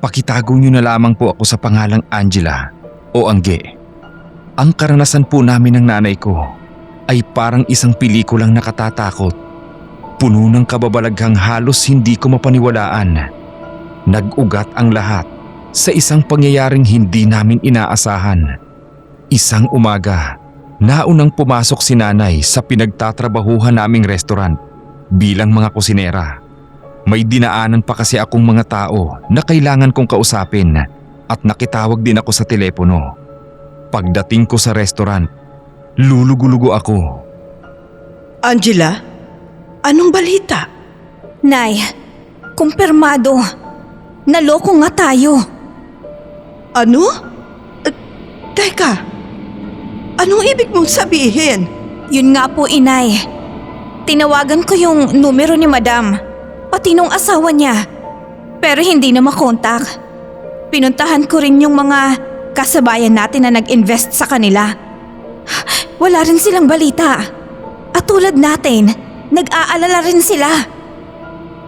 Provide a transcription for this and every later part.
Pakitago niyo na lamang po ako sa pangalang Angela o Angge. Ang karanasan po namin ng nanay ko ay parang isang pelikulang nakatatakot. Puno ng kababalaghang halos hindi ko mapaniwalaan. Nag-ugat ang lahat sa isang pangyayaring hindi namin inaasahan. Isang umaga, naunang pumasok si nanay sa pinagtatrabahuhan naming restaurant bilang mga kusinera. May dinaanan pa kasi akong mga tao na kailangan kong kausapin at nakitawag din ako sa telepono. Pagdating ko sa restaurant, lulugo-lugo ako. Angela, anong balita? Nay, kumpirmado. Naloko nga tayo. Ano? Teka, anong ibig mong sabihin? Yun nga po, inay. Tinawagan ko yung numero ni madam, pati nung asawa niya. Pero hindi na makontak. Pinuntahan ko rin yung mga kasabayan natin na nag-invest sa kanila. Wala rin silang balita. At tulad natin, nag-aalala rin sila.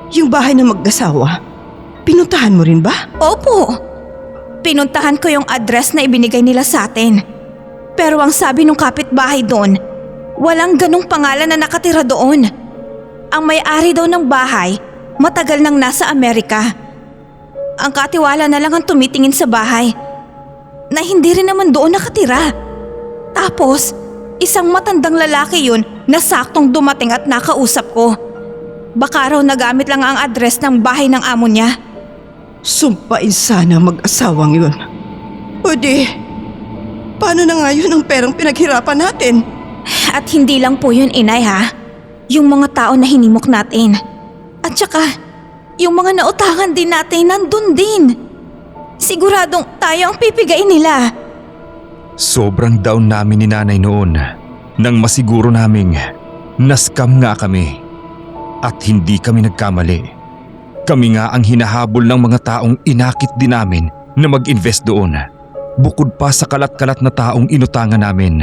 Yung bahay ng mag-asawa, pinuntahan mo rin ba? Opo. Pinuntahan ko yung address na ibinigay nila sa atin. Pero ang sabi nung kapitbahay doon, walang ganong pangalan na nakatira doon. Ang may-ari daw ng bahay, matagal nang nasa Amerika. Ang katiwala na lang ang tumitingin sa bahay, na hindi rin naman doon nakatira. Tapos, isang matandang lalaki yun na saktong dumating at nakausap ko. Baka raw nagamit lang ang address ng bahay ng amo niya. Sumpain sana mag-asawang yun. O di, paano na nga yun ang perang pinaghirapan natin? At hindi lang po yun, inay ha. Yung mga tao na hinimok natin. At saka, yung mga nautangan din natin nandun din. Siguradong tayo ang pipigain nila. Sobrang down namin ni nanay noon nang masiguro naming na-scam nga kami. At hindi kami nagkamali. Kami nga ang hinahabol ng mga taong inakit din namin na mag-invest doon. Bukod pa sa kalat-kalat na taong inutangan namin.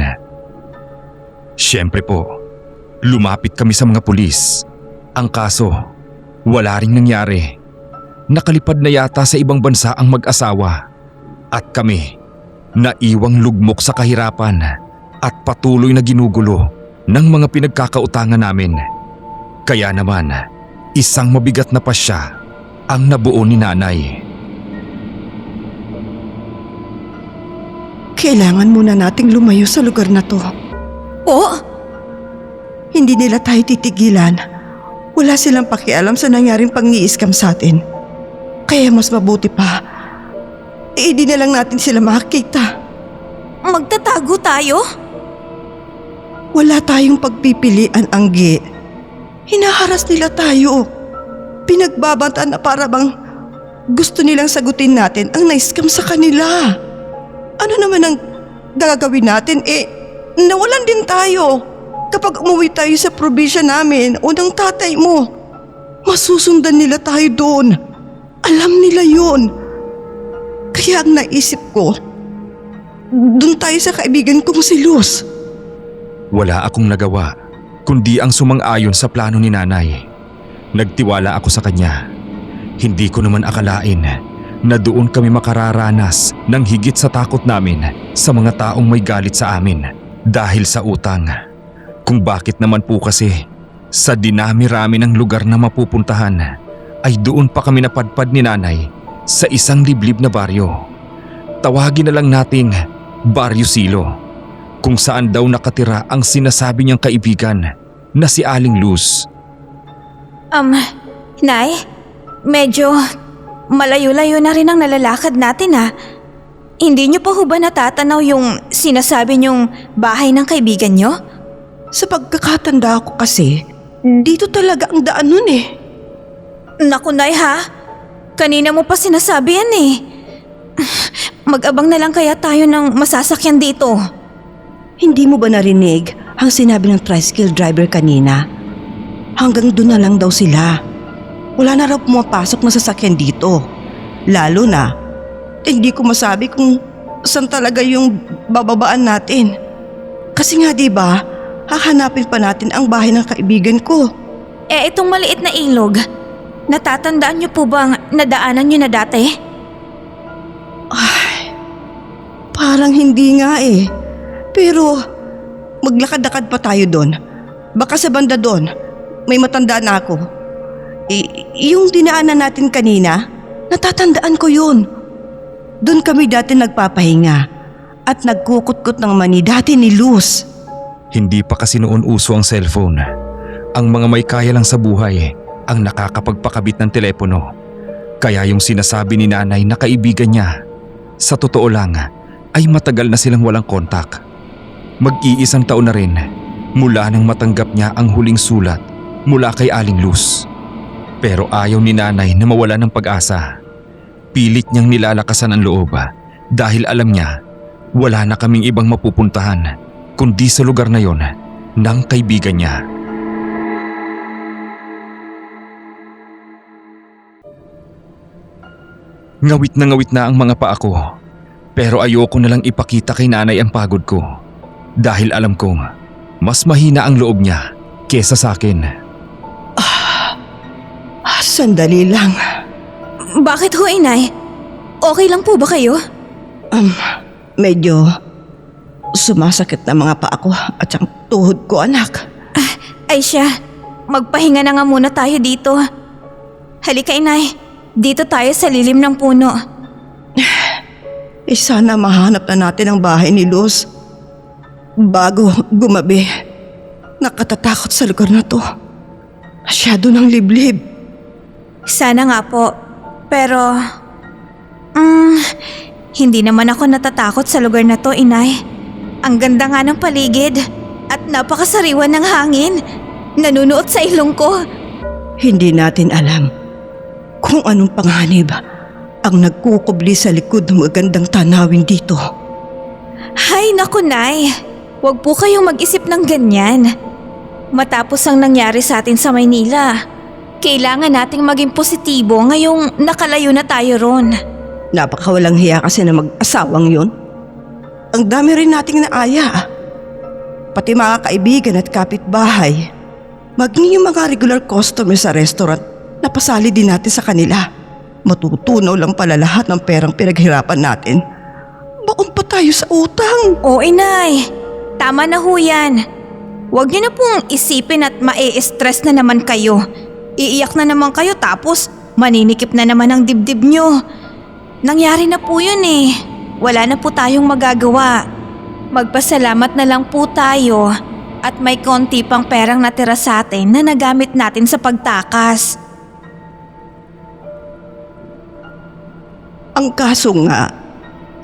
Siyempre po, lumapit kami sa mga pulis. Ang kaso, wala ring nangyari. Nakalipad na yata sa ibang bansa ang mag-asawa. At kami, naiwang lugmok sa kahirapan at patuloy na ginugulo ng mga pinagkakautangan namin. Kaya naman, isang mabigat na pasya ang nabuo ni nanay. Kailangan muna nating lumayo sa lugar na to. Oh, Hindi nila tayo titigilan. Wala silang pakialam sa nangyaring pang-i-scam sa atin. Kaya mas mabuti pa, hindi na lang natin sila makakita. magtatago tayo? Wala tayong pagpipilian, Angge. Hinaharas nila tayo. Pinagbabantaan na para bang gusto nilang sagutin natin ang na-scam sa kanila. Ano naman ang gagawin natin? Nawalan din tayo. Kapag umuwi tayo sa probinsya namin o ng tatay mo, masusundan nila tayo doon. Alam nila yun. Kaya ang naisip ko, doon tayo sa kaibigan kong si Luz. Wala akong nagawa kundi ang sumang-ayon sa plano ni nanay. Nagtiwala ako sa kanya. Hindi ko naman akalain na doon kami makararanas ng higit sa takot namin sa mga taong may galit sa amin dahil sa utang. Kung bakit naman po kasi sa dinami-rami ng lugar na mapupuntahan ay doon pa kami napadpad ni nanay sa isang liblib na baryo. Tawagin na lang nating Baryo Silo, kung saan daw nakatira ang sinasabi niyang kaibigan na si Aling Luz. Nay, medyo malayo-layo na rin ang nalalakad natin ha. Hindi niyo pa ho ba natatanaw yung sinasabi niyong bahay ng kaibigan niyo? Sa pagkakatanda ko kasi, dito talaga ang daan nun eh. Naku, Nay ha. Kanina mo pa sinasabi yan eh. Mag-abang na lang kaya tayo ng masasakyan dito. Hindi mo ba narinig ang sinabi ng tricycle driver kanina? Hanggang doon na lang daw sila. Wala na raw pumapasok na sasakyan dito. Lalo na, hindi ko masabi kung saan talaga yung bababaan natin. Kasi nga diba, hahanapin pa natin ang bahay ng kaibigan ko. Itong maliit na ilog, natatandaan niyo po bang nadaanan niyo na dati? Parang hindi nga eh. Pero maglakad-lakad pa tayo doon. Baka sa banda doon, may matandaan ako. Yung dinaanan natin kanina, natatandaan ko yun. Doon kami dati nagpapahinga at nagkukutkot ng mani dati ni Luz. Hindi pa kasi noon uso ang cellphone. Ang mga may kaya lang sa buhay ang nakakapagpakabit ng telepono. Kaya yung sinasabi ni nanay na kaibigan niya, sa totoo lang ay matagal na silang walang kontak. Mag-iisang taon na rin mula nang matanggap niya ang huling sulat mula kay Aling Luz. Pero ayaw ni nanay na mawala ng pag-asa. Pilit niyang nilalakasan ang loob dahil alam niya wala na kaming ibang mapupuntahan kundi sa lugar na yon ng kaibigan niya. Ngawit na ang mga paa ko, pero ayoko na lang ipakita kay nanay ang pagod ko dahil alam kong mas mahina ang loob niya kesa sa akin. Sandali lang. Bakit ho, inay? Okay lang po ba kayo? Medyo sumasakit na mga paa ko at ang tuhod ko, anak. Ay siya, magpahinga na nga muna tayo dito. Halika, inay. Dito tayo sa lilim ng puno. Sana mahanap na natin ang bahay ni Luz bago gumabi. Nakatatakot sa lugar na to. Masyado ng liblib. Sana nga po. Pero, hindi naman ako natatakot sa lugar na to, inay. Ang ganda nga ng paligid at napakasariwan ng hangin. Nanunuot sa ilong ko. Hindi natin alam kung anong panganib ang nagkukubli sa likod ng magandang tanawin dito. Hay naku, nay. Huwag po kayong mag-isip ng ganyan. Matapos ang nangyari sa atin sa Maynila, kailangan nating maging positibo ngayong nakalayo na tayo ron. Napakawalang hiya kasi na mag-asawang yun. Ang dami rin nating naaya. Pati mga kaibigan at kapitbahay. Maging yung mga regular customer sa restaurant, napasali din natin sa kanila. Matutunaw lang pala lahat ng perang pinaghirapan natin. Baon pa tayo sa utang. Oo, inay. Tama na ho yan. Huwag niyo na pong isipin at mae-stress na naman kayo. Iiyak na naman kayo tapos maninikip na naman ang dibdib niyo. Nangyari na po yun eh. Wala na po tayong magagawa. Magpasalamat na lang po tayo at may konti pang perang natira sa atin na nagamit natin sa pagtakas. Ang kaso nga,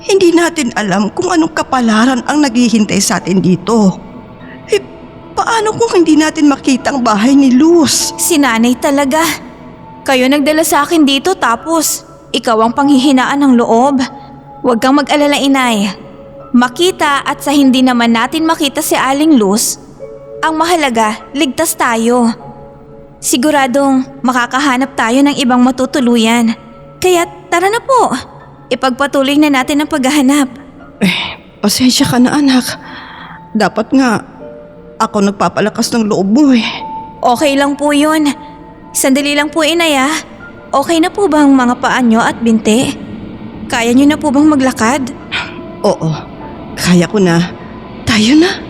hindi natin alam kung anong kapalaran ang naghihintay sa atin dito. Paano kung hindi natin makita ang bahay ni Luz? Si nanay talaga. Kayo nagdala sa akin dito tapos ikaw ang panghihinaan ng loob. Huwag kang mag-alala, inay. Makita at sa hindi naman natin makita si Aling Luz, ang mahalaga, ligtas tayo. Siguradong makakahanap tayo ng ibang matutuluyan. Kaya tara na po. Ipagpatuloy na natin ang paghahanap. Pasensya ka na, anak. Dapat nga ako nagpapalakas ng loob mo eh. Okay lang po yun. Sandali lang po, inay ah. Okay na po ba ang mga paa nyo at binti? Kaya nyo na po bang maglakad? Oo, kaya ko na. Tayo na.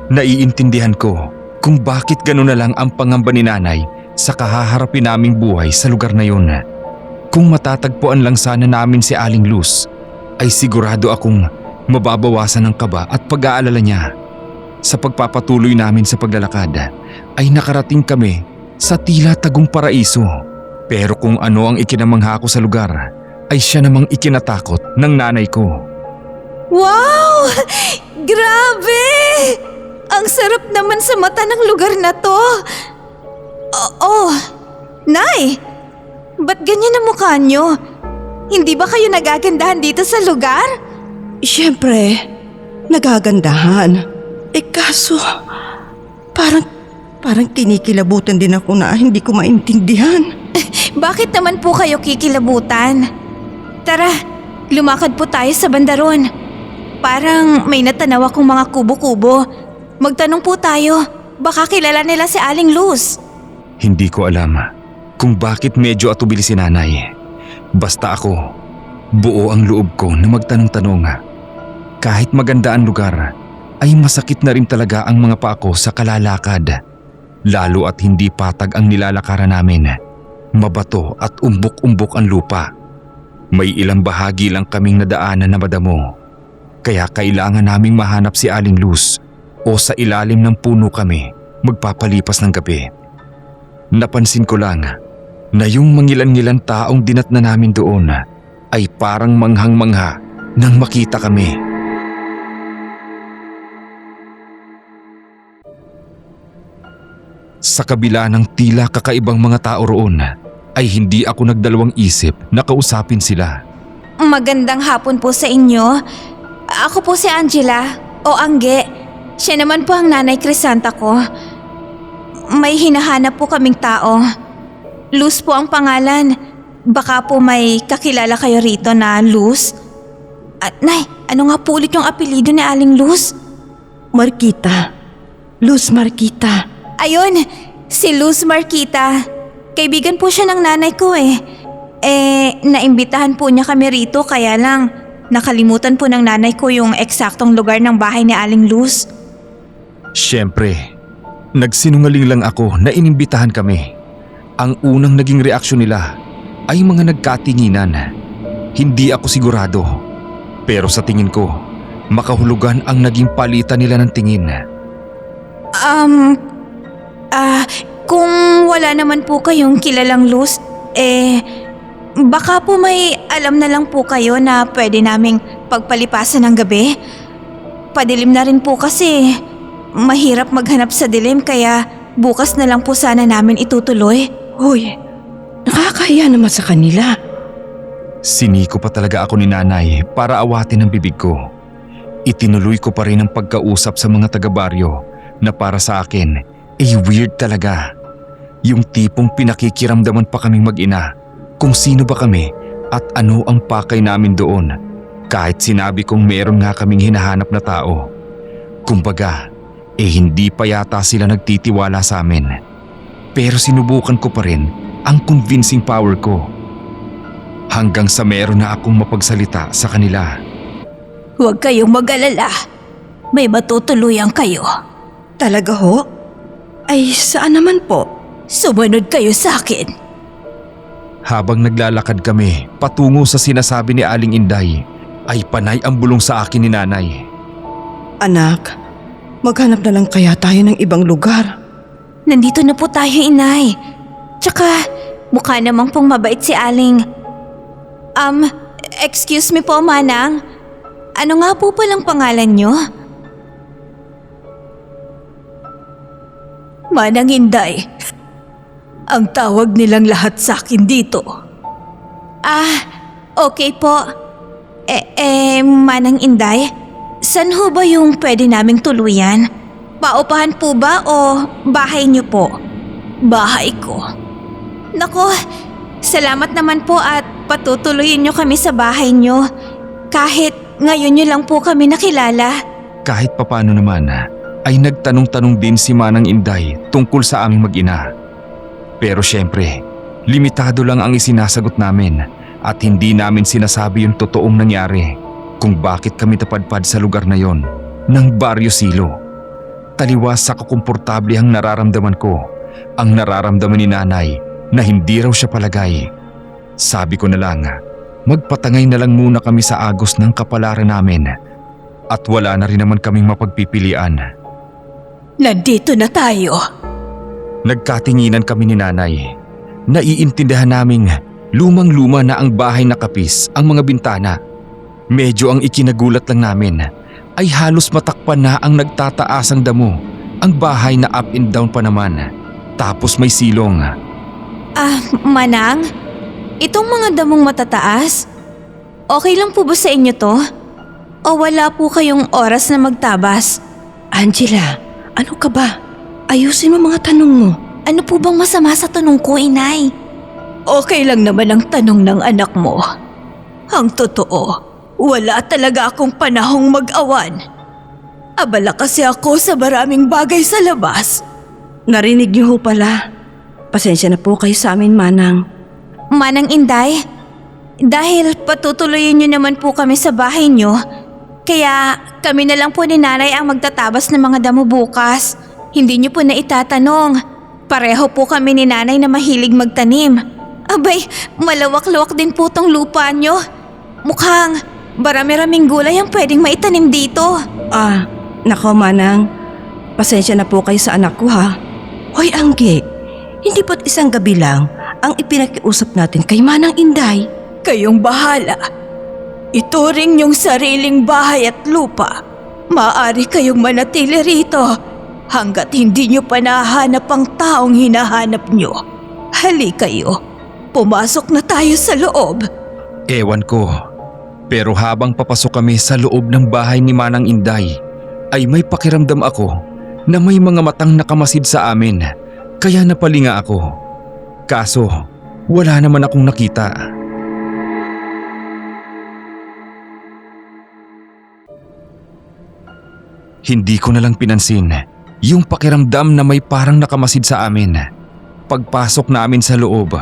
Naiintindihan ko kung bakit gano'n na lang ang pangamba ni nanay sa kahaharapin naming buhay sa lugar na yun. Kung matatagpuan lang sana namin si Aling Luz, ay sigurado akong mababawasan ang kaba at pag-aalala niya. Sa pagpapatuloy namin sa paglalakad, ay nakarating kami sa tila tagong paraiso. Pero kung ano ang ikinamangha ko sa lugar, ay siya namang ikinatakot ng nanay ko. Wow! Grabe! Ang sarap naman sa mata ng lugar na to. Nay! Ba't ganyan ang mukha nyo? Hindi ba kayo nagagandahan dito sa lugar? Siyempre, nagagandahan. Kaso, parang kinikilabutan din ako na hindi ko maintindihan. Bakit naman po kayo kikilabutan? Tara, lumakad po tayo sa bandaron. Parang may natanaw akong mga kubo-kubo. Magtanong po tayo, baka kilala nila si Aling Luz. Hindi ko alam kung bakit medyo atubili si nanay. Basta ako, buo ang loob ko na magtanong-tanong. Kahit maganda ang lugar, ay masakit na rin talaga ang mga paa ko sa kalalakad. Lalo at hindi patag ang nilalakaran namin. Mabato at umbok-umbok ang lupa. May ilang bahagi lang kaming nadaanan na madamo. Kaya kailangan naming mahanap si Aling Luz o sa ilalim ng puno kami magpapalipas ng gabi. Napansin ko lang na yung mangilan-ngilan taong dinatna namin doon ay parang manghang-mangha nang makita kami. Sa kabila ng tila kakaibang mga tao roon, ay hindi ako nagdalawang isip na kausapin sila. Magandang hapon po sa inyo. Ako po si Angela o Angge. Siya naman po ang Nanay Crisanta ko. May hinahanap po kaming tao. Luz po ang pangalan. Baka po may kakilala kayo rito na Luz. At Nay, ano nga po ulit yung apelido ni Aling Luz? Marquita. Luz Marquita. Ayun, si Luz Marquita. Kaibigan po siya ng nanay ko eh. Naimbitahan po niya kami rito kaya lang nakalimutan po ng nanay ko yung eksaktong lugar ng bahay ni Aling Luz. Siyempre, nagsinungaling lang ako na inimbitahan kami. Ang unang naging reaksyon nila ay mga nagkatinginan. Hindi ako sigurado. Pero sa tingin ko, makahulugan ang naging palitan nila ng tingin. Kung wala naman po kayong kilalang Luz, baka po may alam na lang po kayo na pwede naming pagpalipasan ng gabi. Padilim na rin po kasi mahirap maghanap sa dilim kaya bukas na lang po sana namin itutuloy. Hoy, nakakahiya naman sa kanila. Siniko pa talaga ako ni nanay para awatin ang bibig ko. Itinuloy ko pa rin ang pagkausap sa mga taga-baryo na para sa akin weird talaga. Yung tipong pinakikiramdaman pa kaming mag-ina kung sino ba kami at ano ang pakay namin doon. Kahit sinabi kong meron nga kaming hinahanap na tao. Kumbaga, hindi pa yata sila nagtitiwala sa amin. Pero sinubukan ko pa rin ang convincing power ko. Hanggang sa meron na akong mapagsalita sa kanila. Huwag kayong mag-alala. May matutuluyan kayo. Talaga ho? Ay, saan naman po? Sumunod kayo sa akin. Habang naglalakad kami patungo sa sinasabi ni Aling Inday, ay panay ang bulong sa akin ni nanay. Anak, maghanap na lang kaya tayo ng ibang lugar. Nandito na po tayo, Inay. Tsaka, mukha namang pong mabait si Aling. Excuse me po, Manang. Ano nga po palang pangalan nyo? Manang Inday. Ang tawag nilang lahat sa akin dito. Okay po. Manang Inday, saan ho ba yung pwede naming tuluyan? Paupahan po ba o bahay niyo po? Bahay ko. Nako, salamat naman po at patutuloyin niyo kami sa bahay niyo. Kahit ngayon niyo lang po kami nakilala. Kahit papano naman, ay nagtanong-tanong din si Manang Inday tungkol sa aming mag-ina. Pero syempre, limitado lang ang isinasagot namin at hindi namin sinasabi yung totoong nangyari kung bakit kami napadpad sa lugar na yon ng Baryo Silo. Taliwas sa kakomportable ang nararamdaman ko, ang nararamdaman ni nanay na hindi raw siya palagay. Sabi ko na lang, magpatangay na lang muna kami sa agos ng kapalaran namin at wala na rin naman kaming mapagpipilian. Nandito na tayo. Nagkatinginan kami ni nanay. Naiintindihan naming lumang-luma na ang bahay na kapis ang mga bintana. Medyo ang ikinagulat lang namin ay halos matakpan na ang nagtataasang damo. Ang bahay na up and down pa naman. Tapos may silong. Manang? Itong mga damong matataas? Okay lang po ba sa inyo to? O wala po kayong oras na magtabas? Angela, ano ka ba? Ayusin mo mga tanong mo. Ano po bang masama sa tanong ko, Inay? Okay lang naman ang tanong ng anak mo. Ang totoo, wala talaga akong panahong mag-awan. Abala kasi ako sa maraming bagay sa labas. Narinig niyo ho pala. Pasensya na po kayo sa amin, Manang. Manang Inday, dahil patutuloyin niyo naman po kami sa bahay niyo, Kaya kami na lang po ni nanay ang magtatabas ng mga damo bukas. Hindi niyo po na itatanong. Pareho po kami ni nanay na mahilig magtanim. Abay, malawak-lawak din po tong lupa niyo. Mukhang marami-raming gulay ang pwedeng maitanim dito. Nako Manang, pasensya na po kayo sa anak ko ha. Hoy Angge, hindi po't isang gabi lang ang ipinakiusap natin kay Manang Inday. Kayong bahala. Ituring yung sariling bahay at lupa. Maaari kayong manatili rito hanggat hindi nyo pa nahanap ang taong hinahanap nyo. Hali kayo. Pumasok na tayo sa loob. Ewan ko. Pero habang papasok kami sa loob ng bahay ni Manang Inday, ay may pakiramdam ako na may mga matang nakamasid sa amin. Kaya napalinga ako. Kaso, wala naman akong nakita. Hindi ko na lang pinansin yung pakiramdam na may parang nakamasid sa amin. Pagpasok namin sa loob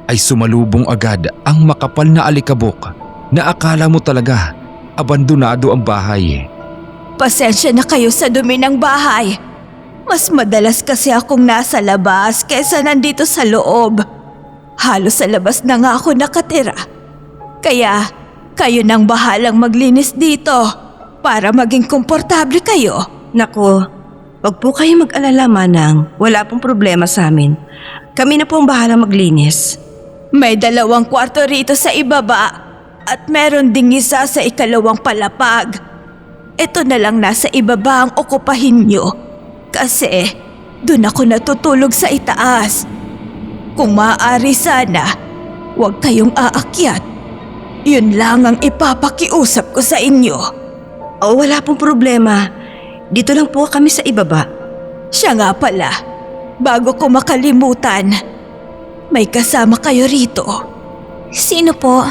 ay sumalubong agad ang makapal na alikabok na akala mo talaga abandonado ang bahay. Pasensya na kayo sa dumi ng bahay. Mas madalas kasi akong nasa labas kaysa nandito sa loob. Halos sa labas na nga ako nakatira. Kaya kayo nang bahalang maglinis dito para maging komportable kayo. Nako, wag po kayo mag-alala Manang. Wala pong problema sa amin. Kami na po ang bahala maglinis. May 2 kwarto rito sa ibaba at meron ding isa sa ikalawang palapag. Ito na lang nasa ibaba ang okupahin nyo kasi doon ako natutulog sa itaas. Kung maaari sana, huwag kayong aakyat. Yun lang ang ipapakiusap ko sa inyo. Wala pong problema. Dito lang po kami sa ibaba. Siya nga pala, bago ko makalimutan, may kasama kayo rito. Sino po?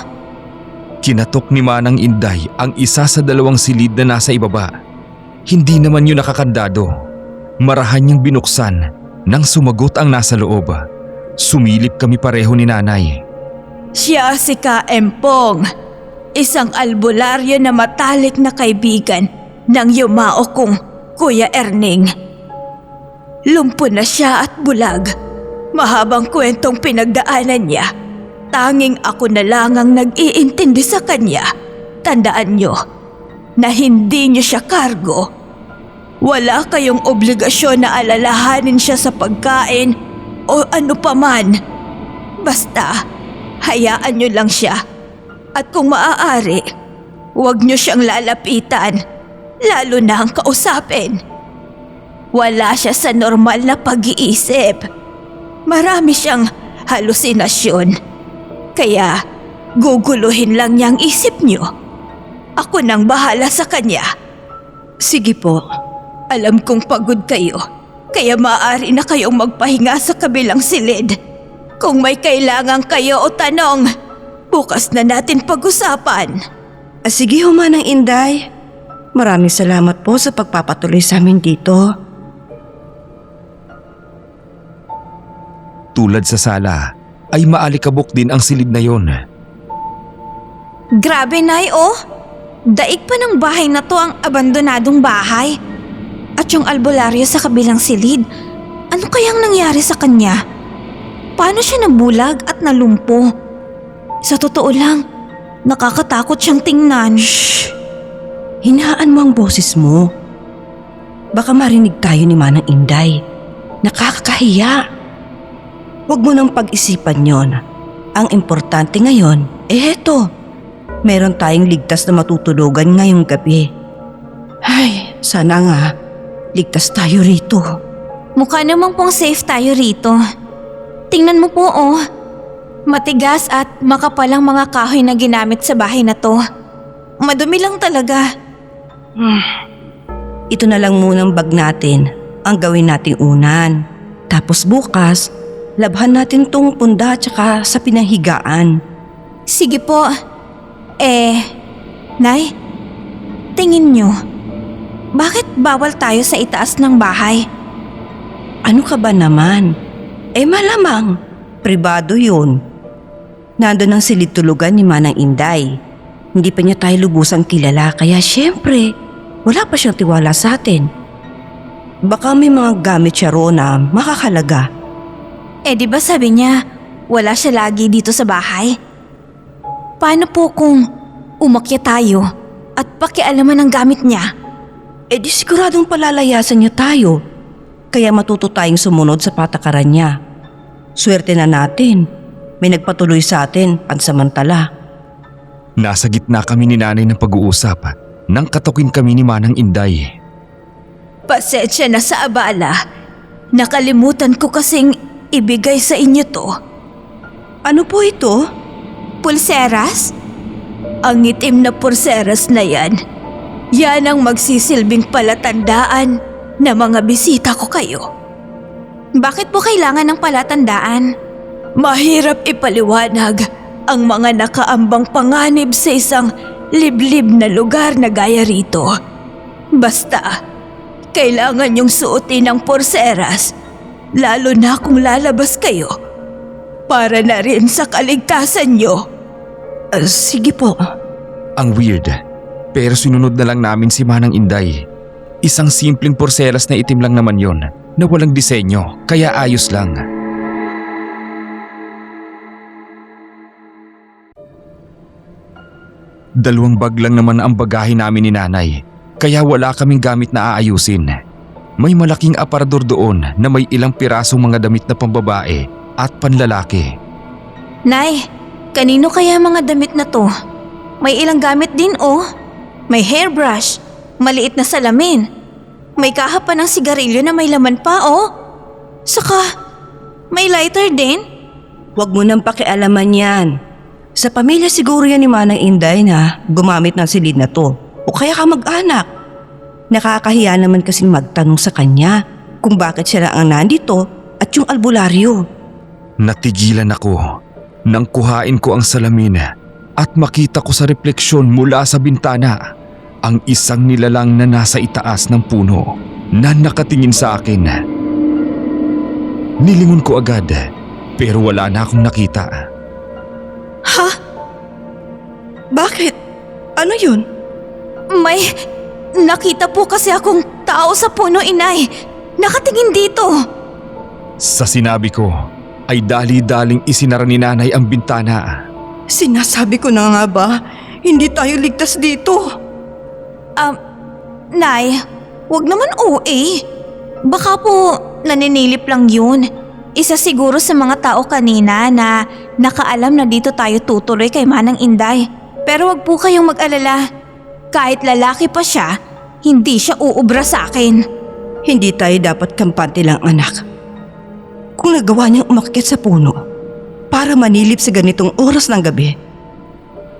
Kinatok ni Manang Inday ang isa sa 2 silid na nasa ibaba. Hindi naman yun nakakandado. Marahan niyang binuksan nang sumagot ang nasa loob. Sumilip kami pareho ni nanay. Siya si Ka Empong, isang albularyo na matalik na kaibigan ng yumao kong Kuya Erning. Lumpo na siya at bulag. Mahabang kwentong pinagdaanan niya. Tanging ako na lang ang nag-iintindi sa kanya. Tandaan niyo na hindi niyo siya kargo. Wala kayong obligasyon na alalahanin siya sa pagkain o ano paman. Basta, hayaan niyo lang siya. At kung maaari, huwag niyo siyang lalapitan, lalo na ang kausapin. Wala siya sa normal na pag-iisip. Marami siyang halusinasyon. Kaya, guguluhin lang niyang isip niyo. Ako nang bahala sa kanya. Sige po. Alam kong pagod kayo, kaya maaari na kayong magpahinga sa kabilang silid. Kung may kailangan kayo o tanong, bukas na natin pag-usapan. Sige ho Manang Inday. Maraming salamat po sa pagpapatuloy sa amin dito. Tulad sa sala, ay maalikabok din ang silid na yon. Grabe, Nay, oh! Daig pa ng bahay na to ang abandonadong bahay. At yung albularyo sa kabilang silid, ano kayang nangyari sa kanya? Paano siya nabulag at nalumpo? Sa totoo lang, nakakatakot siyang tingnan. Shh! Hinaan mo ang boses mo. Baka marinig tayo ni Manang Inday. Nakakahiya. Huwag mo nang pag-isipan yon. Ang importante ngayon, eto. Meron tayong ligtas na matutulugan ngayong gabi. Ay, sana nga, ligtas tayo rito. Mukha namang pong safe tayo rito. Tingnan mo po, oh. Matigas at makapalang mga kahoy na ginamit sa bahay na to. Madumi lang talaga. Ito na lang munang bag natin ang gawin nating unan. Tapos bukas, labhan natin tong punda tsaka sa pinanghigaan. Sige po. Nay, tingin nyo, bakit bawal tayo sa itaas ng bahay? Ano ka ba naman? Malamang, pribado yun. Nandun ang silid tulugan ni Manang Inday. Hindi pa niya tayo lubusang kilala kaya syempre, wala pa siyang tiwala sa atin. Baka may mga gamit siya roon na makakalaga. Di ba sabi niya, wala siya lagi dito sa bahay? Paano po kung umakyat tayo at pakialaman ang gamit niya? Di siguradong palalayasan niya tayo. Kaya matuto tayong sumunod sa patakaran niya. Swerte na natin. May nagpatuloy sa atin pansamantala. Nasa gitna kami ni nanay ng pag-uusap nang katukin kami ni Manang Inday. Pasensya na sa abala. Nakalimutan ko kasing ibigay sa inyo to. Ano po ito? Pulseras? Ang itim na pulseras na yan. Yan ang magsisilbing palatandaan na mga bisita ko kayo. Bakit po kailangan ng palatandaan? Mahirap ipaliwanag ang mga nakaambang panganib sa isang liblib na lugar na gaya rito. Basta, kailangan yung suotin ng pulseras, lalo na kung lalabas kayo, para na rin sa kaligtasan nyo. Sige po. Ang weird, pero sinunod na lang namin si Manang Inday. Isang simpleng porselas na itim lang naman yon na walang disenyo, kaya ayos lang. Dalawang bag lang naman ang bagahe namin ni nanay, kaya wala kaming gamit na aayusin. May malaking aparador doon na may ilang pirasong mga damit na pambabae at panlalaki. Nay, kanino kaya mga damit na to? May ilang gamit din oh. May hairbrush, maliit na salamin. May kaha pa ng sigarilyo na may laman pa oh. Saka, may lighter din. Huwag mo nang pakialaman yan. Sa pamilya siguro yan ni Manang Inday na gumamit ng silid na to. O kaya ka mag-anak. Nakakahiya naman kasing magtanong sa kanya kung bakit siya lang ang nandito at yung albularyo. Natigilan ako nang kuhain ko ang salamin at makita ko sa refleksyon mula sa bintana ang isang nilalang na nasa itaas ng puno na nakatingin sa akin. Nilingon ko agad pero wala na akong nakita. Ha? Bakit? Ano yun? May nakita po kasi akong tao sa puno, inay. Nakatingin dito. Sa sinabi ko ay dali-daling isinara ni nanay ang bintana. Sinasabi ko na nga ba, hindi tayo ligtas dito. Nay, wag naman OA. Baka po naninilip lang yun. Isa siguro sa mga tao kanina na nakaalam na dito tayo tutuloy kay Manang Inday. Pero wag po kayong mag-alala. Kahit lalaki pa siya, hindi siya uubra sa akin. Hindi tayo dapat kampante lang, anak. Kung nagawa niyang umakyat sa puno para manilip sa ganitong oras ng gabi,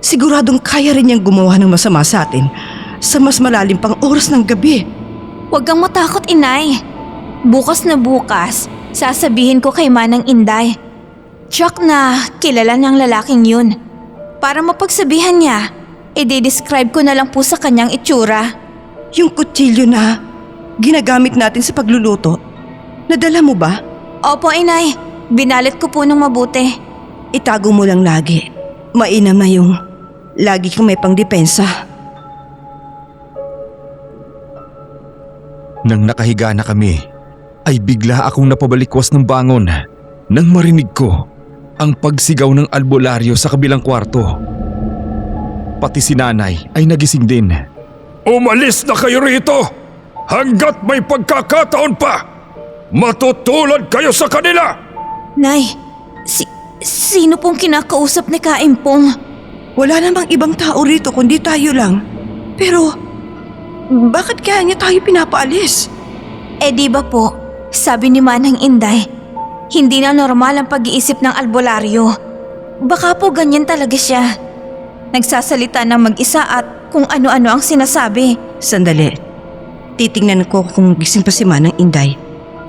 siguradong kaya rin niyang gumawa ng masama sa atin sa mas malalim pang oras ng gabi. Huwag kang matakot, inay. Bukas na bukas, sasabihin ko kay Manang Inday. Tsak na kilala niyang lalaking yun. Para mapagsabihan niya, i-describe ko na lang po sa kanyang itsura. Yung kutsilyo na ginagamit natin sa pagluluto, nadala mo ba? Opo, inay. Binalit ko po ng mabuti. Itago mo lang lagi. Mainam na yung lagi kang may pangdepensa. Nang nakahiga na kami, ay bigla akong napabalikwas ng bangon nang marinig ko ang pagsigaw ng albularyo sa kabilang kwarto. Pati si nanay ay nagising din. Umalis na kayo rito! Hanggat may pagkakataon pa! Matutulad kayo sa kanila! Nay, sino pong kinakausap ni Kaimpong? Wala namang ibang tao rito kundi tayo lang. Pero, bakit kaya niya tayo pinapaalis? Di ba po, sabi ni Manang Inday, hindi na normal ang pag-iisip ng albularyo. Baka po ganyan talaga siya. Nagsasalita ng mag-isa at kung ano-ano ang sinasabi. Sandali. Titingnan ko kung gising pa si Manang Inday.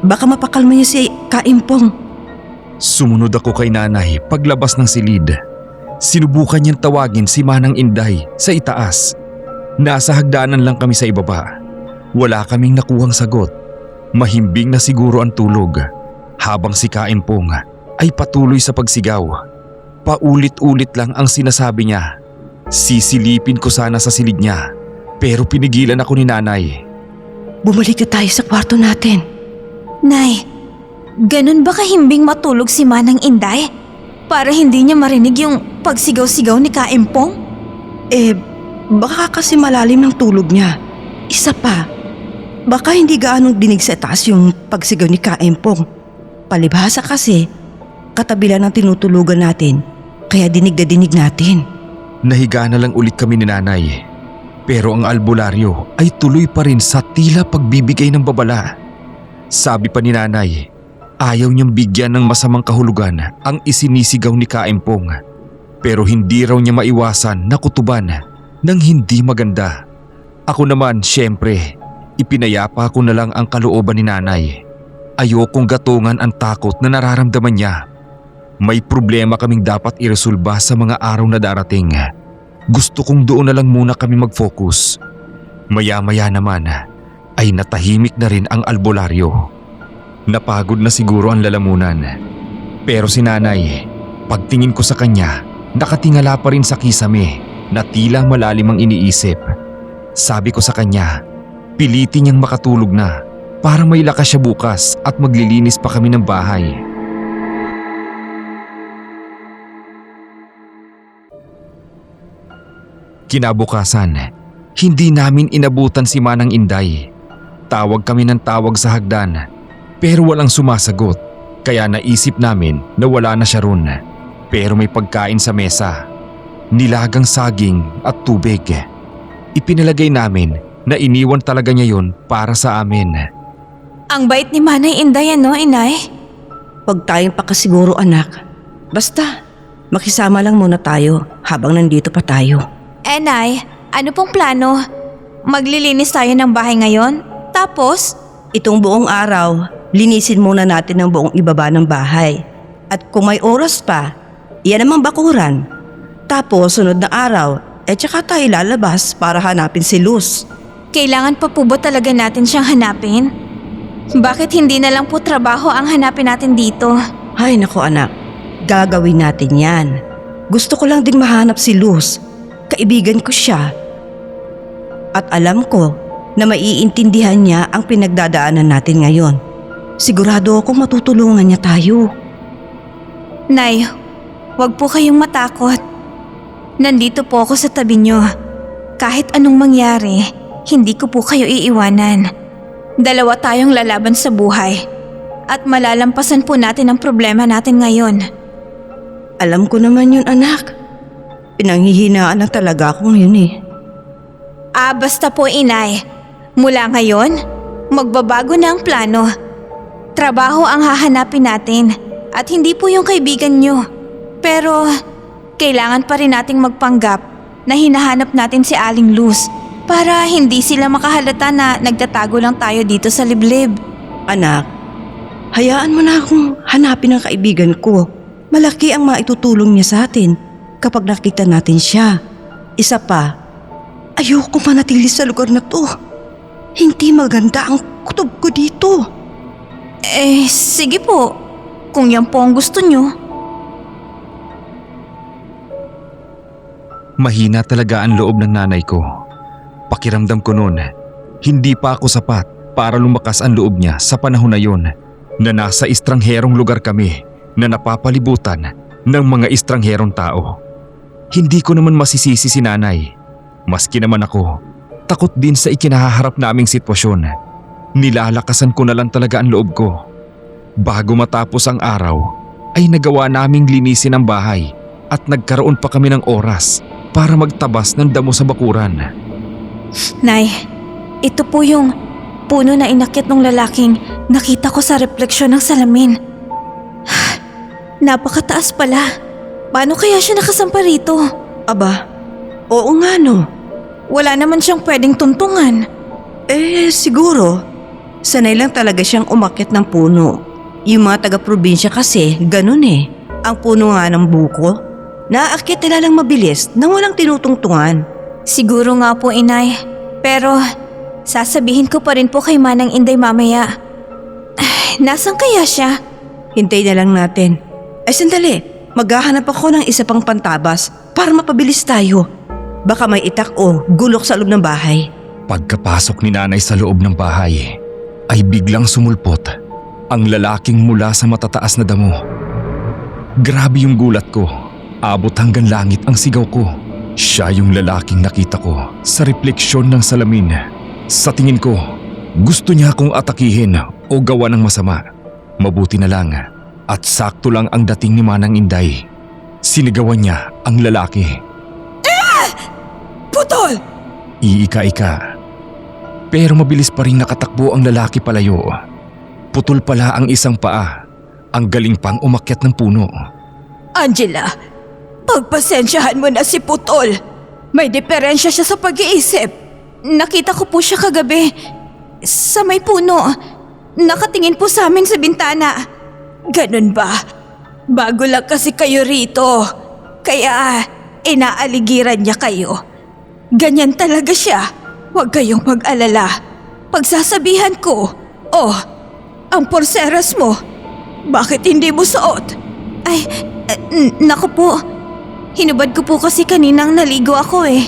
Baka mapakalma niya si Kaimpong. Sumunod ako kay nanay paglabas ng silid. Sinubukan niyang tawagin si Manang Inday sa itaas. Nasa hagdanan lang kami sa ibaba. Wala kaming nakuhang sagot. Mahimbing na siguro ang tulog. Habang si Kaimpong ay patuloy sa pagsigaw. Paulit-ulit lang ang sinasabi niya. Sisilipin ko sana sa silid niya, pero pinigilan ako ni nanay. Bumalik na tayo sa kwarto natin. Nay, ganun ba kahimbing matulog si Manang Inday? Para hindi niya marinig yung pagsigaw-sigaw ni Kaimpong? Baka kasi malalim ng tulog niya. Isa pa, baka hindi gaanong dinig sa taas yung pagsigaw ni Kaimpong. Palibhasa kasi, katabi lang ng tinutulugan natin, kaya dinig na dinig natin. Nahiga na lang ulit kami ni nanay. Pero ang albularyo ay tuloy pa rin sa tila pagbibigay ng babala. Sabi pa ni nanay, ayaw niyang bigyan ng masamang kahulugan ang isinisigaw ni Kaimpong. Pero hindi raw niya maiwasan na kutuban ng hindi maganda. Ako naman, syempre, ipinayapa ko na lang ang kalooban ni nanay. Ayokong gatungan ang takot na nararamdaman niya. May problema kaming dapat iresolba sa mga araw na darating. Gusto kong doon na lang muna kami mag-focus. Maya-maya naman ay natahimik na rin ang albularyo. Napagod na siguro ang lalamunan. Pero si nanay, pagtingin ko sa kanya, nakatingala pa rin sa kisame na tila malalim ang iniisip. Sabi ko sa kanya, pilitin niyang makatulog na para may lakas siya bukas at maglilinis pa kami ng bahay. Kinabukasan, hindi namin inabutan si Manang Inday. Tawag kami ng tawag sa hagdan, pero walang sumasagot, kaya naisip namin na wala na siya ron. Pero may pagkain sa mesa, nilagang saging at tubig. Ipinalagay namin na iniwan talaga niya yon para sa amin. Ang bait ni Manay Inday, ano, Inay? Huwag tayong pakasiguro, anak. Basta, makisama lang muna tayo habang nandito pa tayo. Nay, ano pong plano? Maglilinis tayo ng bahay ngayon? Tapos? Itong buong araw, linisin muna natin ang buong ibaba ng bahay. At kung may oras pa, iyan namang bakuran. Tapos sunod na araw, tsaka tayo lalabas para hanapin si Luz. Kailangan pa po ba talaga natin siyang hanapin? Bakit hindi na lang po trabaho ang hanapin natin dito? Ay nako anak, gagawin natin yan. Gusto ko lang ding mahanap si Luz. Kaibigan ko siya. At alam ko na maiintindihan niya ang pinagdadaanan natin ngayon. Sigurado akong matutulungan niya tayo. Nay, wag po kayong matakot. Nandito po ako sa tabi niyo. Kahit anong mangyari, hindi ko po kayo iiwanan. Dalawa tayong lalaban sa buhay. At malalampasan po natin ang problema natin ngayon. Alam ko naman yun anak. Pinanghihinaan lang talaga ako ngayon eh. Basta po inay. Mula ngayon, magbabago na ang plano. Trabaho ang hahanapin natin at hindi po yung kaibigan nyo. Pero kailangan pa rin nating magpanggap na hinahanap natin si Aling Luz para hindi sila makahalata na nagtatago lang tayo dito sa liblib. Anak, hayaan mo na akong hanapin ang kaibigan ko. Malaki ang maitutulong niya sa atin kapag nakita natin siya. Isa pa, ayoko manatili sa lugar na to. Hindi maganda ang kutob ko dito. Sige po. Kung yan po ang gusto nyo. Mahina talaga ang loob ng nanay ko. Pakiramdam ko noon, hindi pa ako sapat para lumakas ang loob niya sa panahon na yon na nasa estrangherong lugar kami na napapalibutan ng mga estrangherong tao. Hindi ko naman masisisi si nanay. Maski naman ako, takot din sa ikinahaharap naming sitwasyon. Nilalakasan ko na lang talaga ang loob ko. Bago matapos ang araw, ay nagawa naming linisin ang bahay at nagkaroon pa kami ng oras para magtabas ng damo sa bakuran. Nay, ito po yung puno na inakyat ng lalaking nakita ko sa refleksyon ng salamin. Napakataas pala. Paano kaya siya nakasampa rito? Aba, oo nga no. Wala naman siyang pwedeng tuntungan. Siguro, sanay lang talaga siyang umakyat ng puno. Yung mga taga-probinsya kasi, ganun eh. Ang puno nga ng buko, naaakyat nila lang mabilis nang walang tinutungtungan. Siguro nga po, inay. Pero sasabihin ko pa rin po kay Manang Inday mamaya. Nasaan kaya siya? Hintay na lang natin. Sandali. Maghahanap ako ng isa pang pantabas para mapabilis tayo. Baka may itak o gulok sa loob ng bahay. Pagkapasok ni nanay sa loob ng bahay, ay biglang sumulpot ang lalaking mula sa matataas na damo. Grabe yung gulat ko. Abot hanggang langit ang sigaw ko. Siya yung lalaking nakita ko sa refleksyon ng salamin. Sa tingin ko, gusto niya akong atakihin o gawa ng masama. Mabuti na lang at sakto lang ang dating ni Manang Inday. Sinigawan niya ang lalaki. Putol! Iika-ika. Pero mabilis pa rin nakatakbo ang lalaki palayo. Putol pala ang isang paa. Ang galing pang umakyat ng puno. Angela, pagpasensyahan mo na si Putol. May diferensya siya sa pag-iisip. Nakita ko po siya kagabi sa may puno. Nakatingin po sa amin sa bintana. Ganun ba? Bago lang kasi kayo rito. Kaya inaaligiran niya kayo. Ganyan talaga siya. Huwag kayong mag-alala. Pagsasabihan ko, oh, ang porseras mo, bakit hindi mo suot? Ay, naku po. Hinubad ko po kasi kaninang naligo ako eh.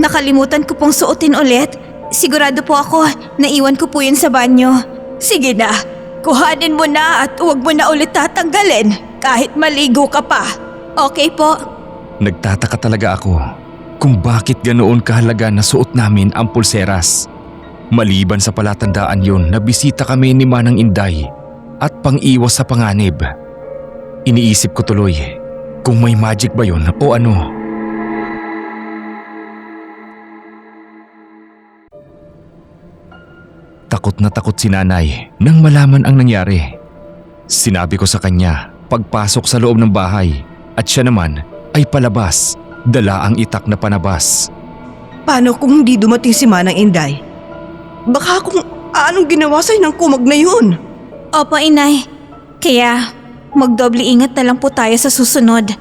Nakalimutan ko pong suotin ulit. Sigurado po ako, naiwan ko po yun sa banyo. Sige na, kuhanin mo na at huwag mo na ulit tatanggalin kahit maligo ka pa. Okay po? Nagtataka talaga ako kung bakit ganoon kahalaga na suot namin ang pulseras. Maliban sa palatandaan yun na bisita kami ni Manang Inday at pang-iwas sa panganib. Iniisip ko tuloy kung may magic ba yun o ano. Takot na takot si nanay nang malaman ang nangyari. Sinabi ko sa kanya pagpasok sa loob ng bahay at siya naman ay palabas, dala ang itak na panabas. Paano kung hindi dumating si Manang Inday? Baka kung anong ginawa sa'yo ng kumag na yun? Opo, inay. Kaya magdoble ingat na lang po tayo sa susunod.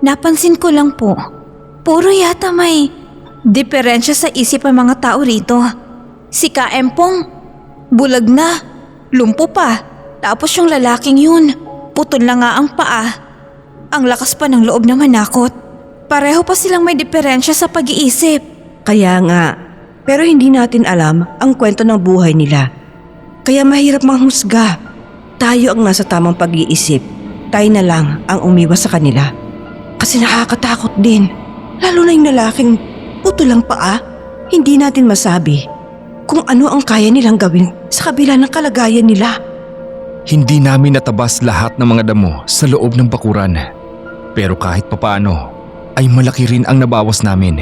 Napansin ko lang po, puro yata may diferensya sa isip ang mga tao rito. Si Kaempong, bulag na, lumpo pa. Tapos yung lalaking yun, putol na nga ang paa. Ang lakas pa ng loob na manakot. Pareho pa silang may diferensya sa pag-iisip. Kaya nga, pero hindi natin alam ang kwento ng buhay nila. Kaya mahirap manghusga. Tayo ang nasa tamang pag-iisip. Tayo na lang ang umiwas sa kanila. Kasi nakakatakot din. Lalo na yung lalaking putol ang paa. Hindi natin masabi kung ano ang kaya nilang gawin sa kabila ng kalagayan nila. Hindi namin natabas lahat ng mga damo sa loob ng bakuran. Pero kahit papaano ay malaki rin ang nabawas namin.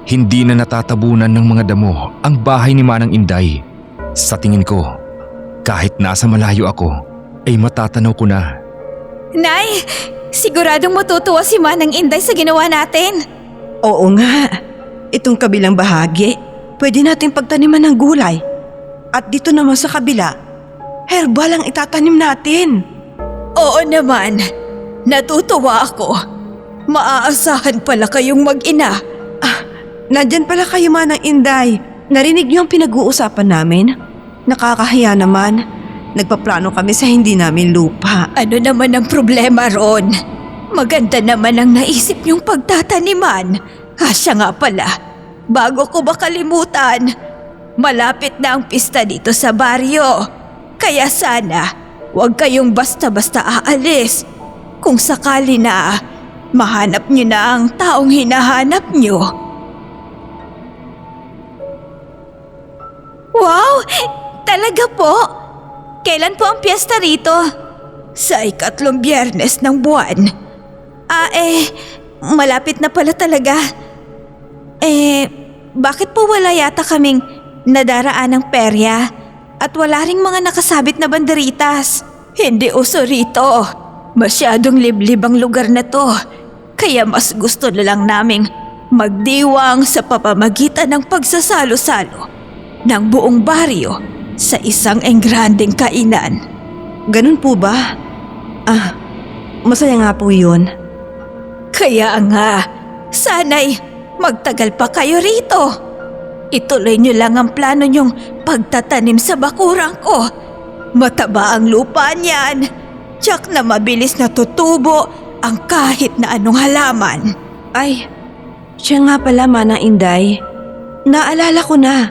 Hindi na natatabunan ng mga damo ang bahay ni Manang Inday. Sa tingin ko, kahit nasa malayo ako, ay matatanaw ko na. Nay, siguradong matutuwa si Manang Inday sa ginawa natin. Oo nga, itong kabilang bahagi, pwede natin pagtaniman ng gulay. At dito naman sa kabila, herbal ang itatanim natin. Oo naman, natutuwa ako. Maaasahan pala kayong mag-ina. Nandyan pala kayo, Manang Inday. Narinig niyo ang pinag-uusapan namin? Nakakahiya naman. Nagpaplano kami sa hindi namin lupa. Ano naman ang problema ron? Maganda naman ang naisip niyong pagtataniman. Siya nga pala, bago ko ba kalimutan, malapit na ang pista dito sa baryo. Kaya sana, huwag kayong basta-basta aalis. Kung sakali na, mahanap niyo na ang taong hinahanap niyo. Wow! Talaga po? Kailan po ang piyesta rito? Sa 3 Biyernes ng buwan. Malapit na pala talaga. Bakit po wala yata kaming nadaraan ng perya at wala ring mga nakasabit na banderitas? Hindi uso rito. Masyadong liblib ang lugar na to. Kaya mas gusto na lang naming magdiwang sa papamagitan ng pagsasalo-salo ng buong baryo sa isang engrandeng kainan. Ganun po ba? Masaya nga po yun. Kaya nga, sana'y magtagal pa kayo rito. Ituloy niyo lang ang plano niyong pagtatanim sa bakurang ko. Mataba ang lupa niyan. Tiyak na mabilis na tutubo ang kahit na anong halaman. Ay, Siya nga pala, Manang Inday. Naalala ko na.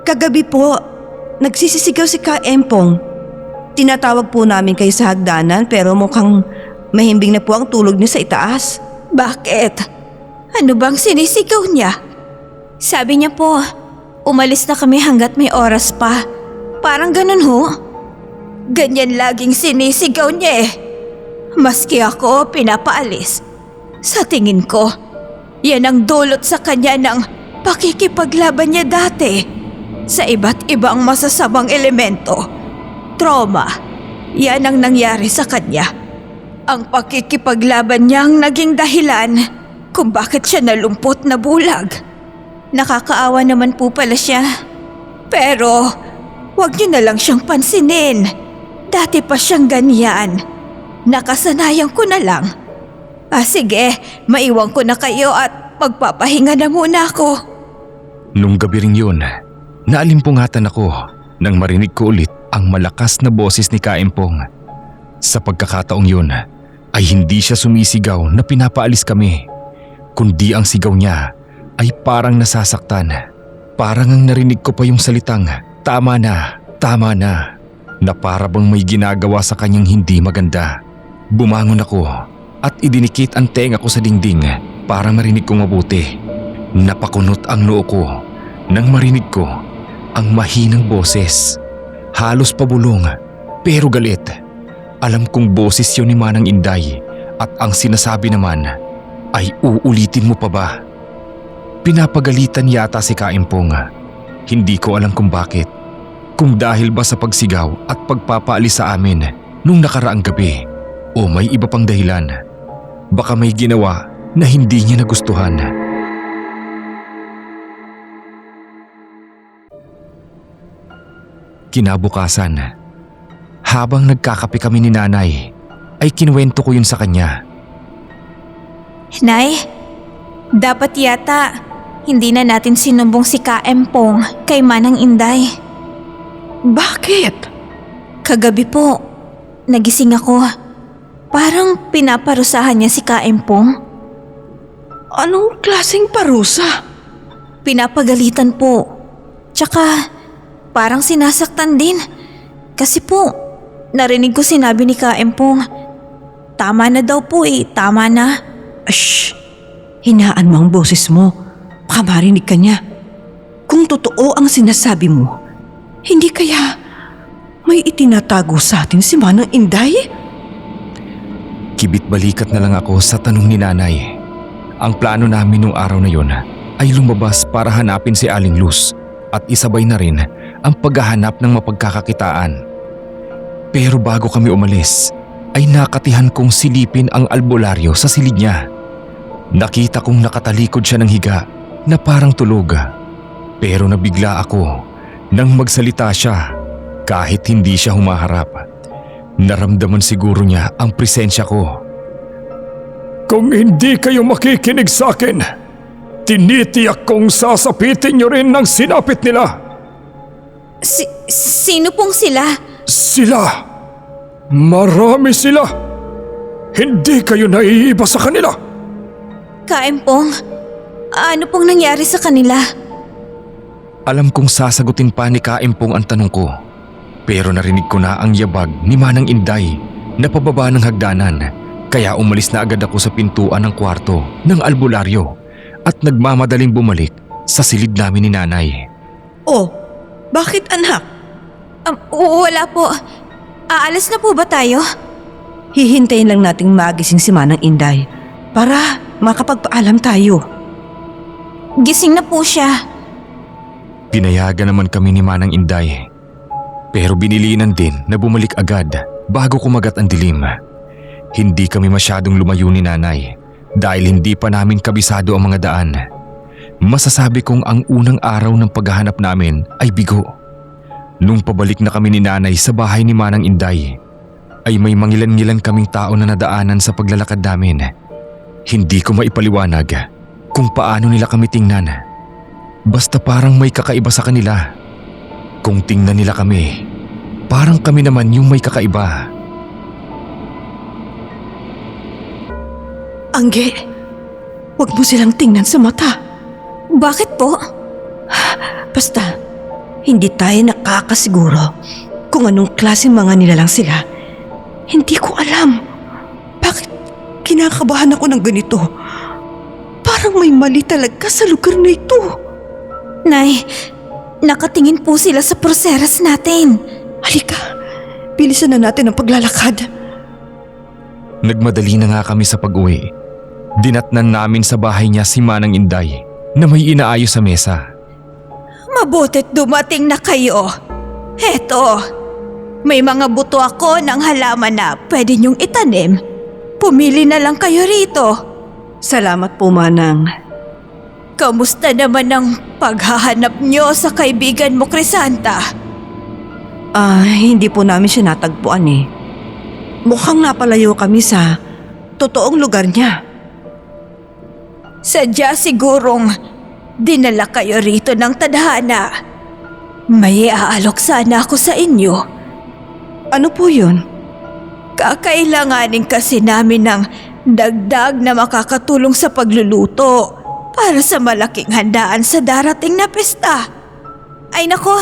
Kagabi po, nagsisisigaw si Ka Empong. Tinatawag po namin kayo sa hagdanan pero mukhang mahimbing na po ang tulog niya sa itaas. Bakit? Ano bang sinisigaw niya? Sabi niya po, umalis na kami hanggat may oras pa. Parang ganun ho. Ganyan laging sinisigaw niya eh. Maski ako pinapaalis. Sa tingin ko, yan ang dulot sa kanya ng pakikipaglaban niya dati sa iba't ibang masasamang elemento. Trauma, yan ang nangyari sa kanya. Ang pakikipaglaban niya ang naging dahilan kung bakit siya nalumpot na bulag. Nakakaawa naman po pala siya. Pero, wag niyo na lang siyang pansinin. Dati pa siyang ganyan. Nakasanayan ko na lang. Sige, maiwan ko na kayo at magpapahinga na muna ako. Nung gabi ring yun, naalimpungatan ako nang marinig ko ulit ang malakas na boses ni Ka Empong. Sa pagkakataong yun ay hindi siya sumisigaw na pinapaalis kami, kundi ang sigaw niya ay parang nasasaktan. Parang ang narinig ko pa yung salitang tama na, na para bang may ginagawa sa kanyang hindi maganda. Bumangon ako at idinikit ang tenga ko sa dingding para marinig ko mabuti. Napakunot ang noo ko nang marinig ko ang mahinang boses. Halos pabulong pero galit. Alam kong boses yun ni Manang Inday at ang sinasabi naman ay uulitin mo pa ba? Pinapagalitan yata si Ka Empong. Hindi ko alam kung bakit. Kung dahil ba sa pagsigaw at pagpapaalis sa amin nung nakaraang gabi o may iba pang dahilan. Baka may ginawa na hindi niya nagustuhan. Kinabukasan, habang nagkakape kami ni Nanay, ay kinuwento ko yun sa kanya. Nay, dapat yata hindi na natin sinumbong si Ka Empong kay Manang Inday. Bakit? Kagabi po, nagising ako. Parang pinaparusahan niya si Ka Empong. Anong klaseng parusa? Pinapagalitan po. Tsaka parang sinasaktan din. Kasi po, narinig ko sinabi ni Ka Empong, tama na daw po tama na. Shh! Hinaan mo ang boses mo. Baka marinig ka niya. Kung totoo ang sinasabi mo, hindi kaya may itinatago sa atin si Manang Inday? Kibit balikat na lang ako sa tanong ni Nanay. Ang plano namin nung araw na yon ay lumabas para hanapin si Aling Luz at isabay na rin ang paghahanap ng mapagkakakitaan. Pero bago kami umalis, ay nakatihan kong silipin ang albularyo sa silid niya. Nakita kong nakatalikod siya ng higa na parang tulog. Pero nabigla ako nang magsalita siya kahit hindi siya humaharap. Naramdaman siguro niya ang presensya ko. Kung hindi kayo makikinig sa akin, tinitiyak kong sasapitin niyo rin ng sinapit nila. Sino pong sila? Sila! Marami sila! Hindi kayo naiiba sa kanila! Ka Empong, ano pong nangyari sa kanila? Alam kong sasagutin pa ni Ka Empong ang tanong ko. Pero narinig ko na ang yabag ni Manang Inday na pababa ng hagdanan. Kaya umalis na agad ako sa pintuan ng kwarto ng albularyo at nagmamadaling bumalik sa silid namin ni Nanay. Oh, bakit anak? Wala po. Aalis na po ba tayo? Hihintayin lang nating magising si Manang Inday para makapagpaalam tayo. Gising na po siya. Pinayagan naman kami ni Manang Inday. Pero binilinan din na bumalik agad bago kumagat ang dilim. Hindi kami masyadong lumayo ni Nanay dahil hindi pa namin kabisado ang mga daan. Masasabi kong ang unang araw ng paghahanap namin ay bigo. Nung pabalik na kami ni Nanay sa bahay ni Manang Inday, ay may mangilan-ngilan kaming tao na nadaanan sa paglalakad namin. Hindi ko maipaliwanag kung paano nila kami tingnan. Basta parang may kakaiba sa kanila. Kung tingnan nila kami, parang kami naman yung may kakaiba. Angge, Huwag mo silang tingnan sa mata. Bakit po? Basta, hindi tayo nakakasiguro kung anong klaseng mga nilalang sila. Hindi ko alam. Bakit kinakabahan ako ng ganito? Parang may mali talaga sa lugar na ito. Nay, nakatingin po sila sa proseras natin. Halika, bilisan na natin ang paglalakad. Nagmadali na nga kami sa pag-uwi. Dinatnan namin sa bahay niya si Manang Inday na may inaayos sa mesa. Mabutit dumating na kayo. Heto, may mga buto ako ng halaman na pwede niyong itanim. Pumili na lang kayo rito. Salamat po, Manang. Kamusta naman ang paghahanap niyo sa kaibigan mo, Crisanta? Hindi po namin siya natagpuan eh. Mukhang napalayo kami sa totoong lugar niya. Sadya sigurong dinala kayo rito ng tadhana. May iaalok sana ako sa inyo. Ano po yun? Kakailanganin kasi namin ng dagdag na makakatulong sa pagluluto para sa malaking handaan sa darating na pesta. Ay nako,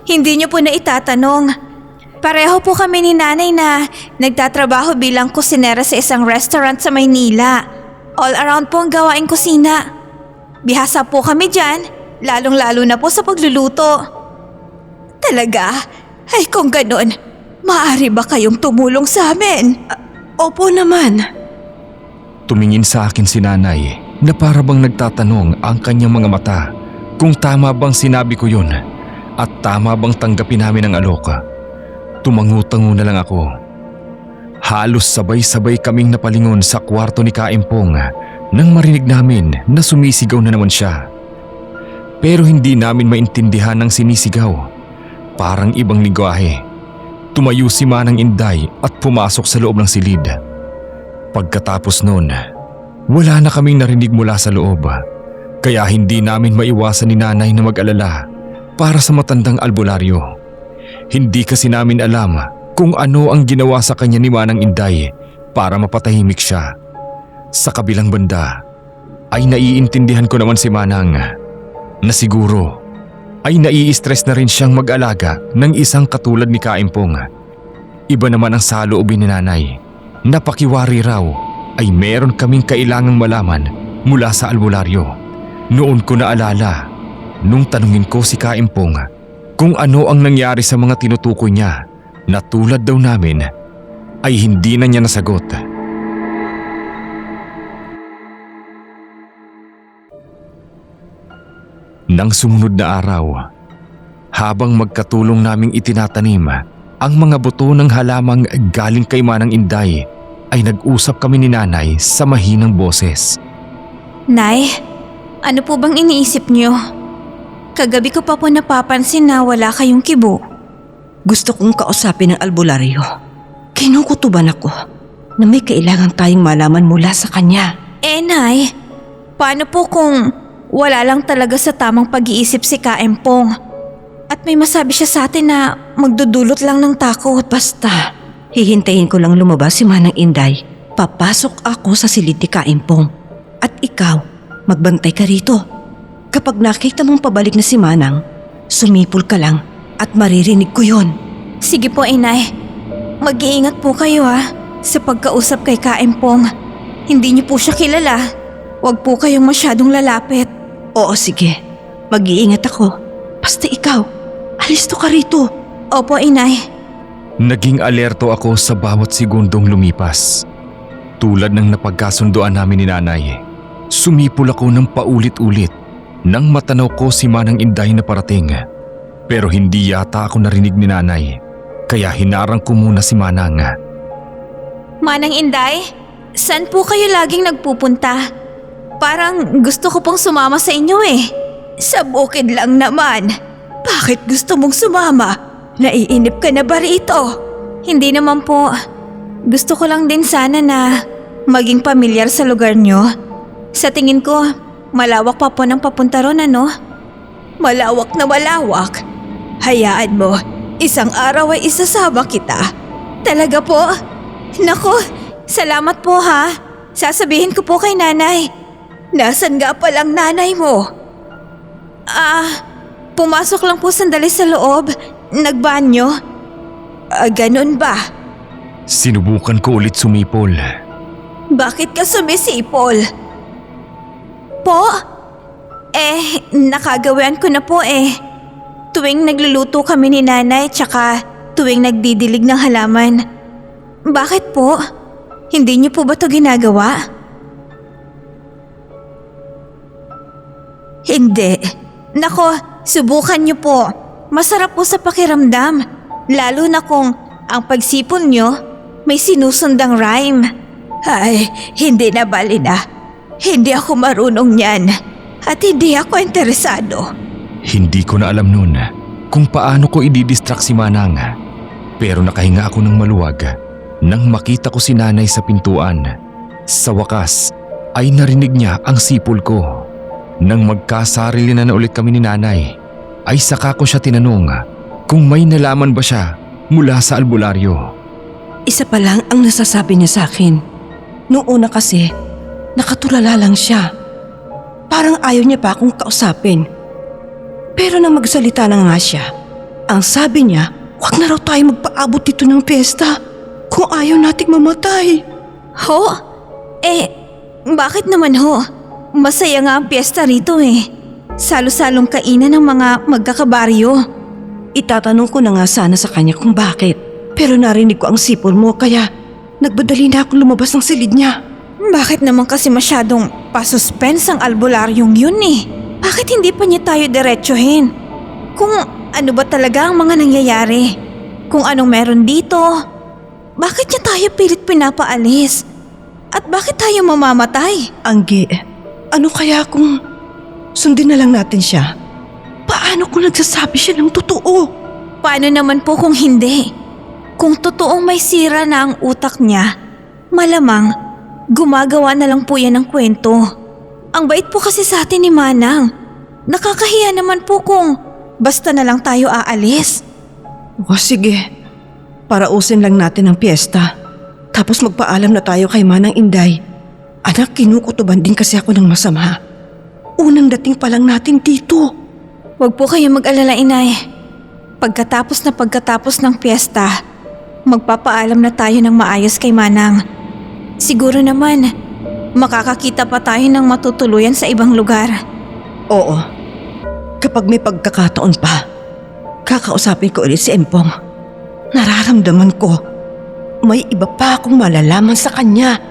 hindi niyo po na itatanong. Pareho po kami ni nanay na nagtatrabaho bilang kusinera sa isang restaurant sa Maynila. All around po ang gawaing kusina. Bihasa po kami dyan, lalong-lalo na po sa pagluluto. Talaga? Ay kung ganun, maaari ba kayong tumulong sa amin? Opo naman. Tumingin sa akin si nanay na para bang nagtatanong ang kanyang mga mata kung tama bang sinabi ko yun at tama bang tanggapin namin ang alok. Tumangu-tango na lang ako. Halos sabay-sabay kaming napalingon sa kwarto ni Kaimpong nang marinig namin na sumisigaw na naman siya. Pero hindi namin maintindihan ang sinisigaw. Parang ibang lingwahe. Tumayo si Manang Inday at pumasok sa loob ng silid. Pagkatapos nun, wala na kaming narinig mula sa loob. Kaya hindi namin maiwasan ni nanay na mag-alala para sa matandang albularyo. Hindi kasi namin alam kung ano ang ginawa sa kanya ni Manang Inday para mapatahimik siya. Sa kabilang banda ay naiintindihan ko naman si Manang na siguro ay nai-stress na rin siyang mag-alaga ng isang katulad ni Kaimpong. Iba naman ang saloobin ni nanay. Napakiwari raw ay meron kaming kailangang malaman mula sa albularyo. Noon ko naalala nung tanungin ko si Kaimpong kung ano ang nangyari sa mga tinutukoy niya na tulad daw namin ay hindi na niya nasagot. Nang sumunod na araw, habang magkatulong naming itinatanim ang mga buto ng halamang galing kay Manang Inday, ay nag-usap kami ni nanay sa mahinang boses. Nay, ano po bang iniisip niyo? Kagabi ko pa po napapansin na wala kayong kibo. Gusto kong kausapin ng albularyo. Kinukutuban ako na may kailangan tayong malaman mula sa kanya. Nay, paano po kung wala lang talaga sa tamang pag-iisip si Kaimpong at may masabi siya sa atin na magdudulot lang ng takot? Basta, hihintayin ko lang lumabas si Manang Inday. Papasok ako sa silid ni Kaimpong. At ikaw, magbantay ka rito. Kapag nakita mong pabalik na si Manang, sumipol ka lang at maririnig ko yon. Sige po, Inay. Mag-iingat po kayo sa pagkausap kay Kaimpong. Hindi niyo po siya kilala. Huwag po kayong masyadong lalapit. Oo, sige. Mag-iingat ako. Basta ikaw, alisto ka rito. Opo, Inay. Naging alerto ako sa bawat segundong lumipas. Tulad ng napagkasunduan namin ni nanay, sumipol ako ng paulit-ulit nang matanaw ko si Manang Inday na parating. Pero hindi yata ako narinig ni nanay, kaya hinarang ko muna si Manang. Manang Inday, saan po kayo laging nagpupunta? Parang gusto ko pong sumama sa inyo eh. Sa bukid lang naman. Bakit gusto mong sumama? Naiinip ka na ba rito? Hindi naman po. Gusto ko lang din sana na maging pamilyar sa lugar nyo. Sa tingin ko, malawak pa po ng papunta ron, ano? Malawak na malawak. Hayaan mo, isang araw ay isasama kita. Talaga po? Naku, salamat po ha. Sasabihin ko po kay nanay. Nasaan nga palang nanay mo? Pumasok lang po sandali sa loob. Nagbanyo. Ganun ba? Sinubukan ko ulit sumipol. Bakit ka sumisipol? Po? Nakagawian ko na po eh. Tuwing nagluluto kami ni nanay tsaka tuwing nagdidilig ng halaman. Bakit po? Hindi niyo po ba ito ginagawa? Hindi. Nako, subukan niyo po. Masarap po sa pakiramdam. Lalo na kung ang pagsipon niyo may sinusundang rhyme. Ay, hindi na bali na. Hindi ako marunong niyan. At hindi ako interesado. Hindi ko na alam noon kung paano ko ididistract si Manang. Pero nakahinga ako ng maluwag nang makita ko si nanay sa pintuan. Sa wakas ay narinig niya ang sipol ko. Nang magkasarili na ulit kami ni nanay, ay saka ko siya tinanong kung may nalaman ba siya mula sa albularyo. Isa pa lang ang nasasabi niya sa akin. Noong una kasi, nakatulala lang siya. Parang ayaw niya pa akong kausapin. Pero nang magsalita na nga siya, ang sabi niya, huwag na raw tayo magpaabot dito ng piyesta kung ayaw nating mamatay. Ho? Bakit naman ho? Masaya nga ang piyesta rito eh. Salo-salong kainan ng mga magkakabaryo. Itatanong ko na nga sana sa kanya kung bakit. Pero narinig ko ang sipol mo kaya nagbadali na akong lumabas ng silid niya. Bakit naman kasi masyadong pasuspense ang albularyong yun eh? Bakit hindi pa niya tayo diretsuhin? Kung ano ba talaga ang mga nangyayari? Kung anong meron dito? Bakit niya tayo pilit pinapaalis? At bakit tayo mamamatay? Anggi, ano kaya kung sundin na lang natin siya? Paano kung nagsasabi siya ng totoo? Paano naman po kung hindi? Kung totoong may sira na ang utak niya, malamang gumagawa na lang po yan ng kwento. Ang bait po kasi sa atin ni Manang. Nakakahiya naman po kung basta na lang tayo aalis. O sige, parausin lang natin ang piyesta. Tapos magpaalam na tayo kay Manang Inday. Anak, kinukutuban din kasi ako ng masama. Unang dating pa lang natin dito. Huwag po kayo mag-alala, Inay. Pagkatapos ng piyesta, magpapaalam na tayo ng maayos kay Manang. Siguro naman, makakakita pa tayo ng matutuluyan sa ibang lugar. Oo, kapag may pagkakataon pa, kakausapin ko ulit si Empong. Nararamdaman ko, may iba pa akong malalaman sa kanya.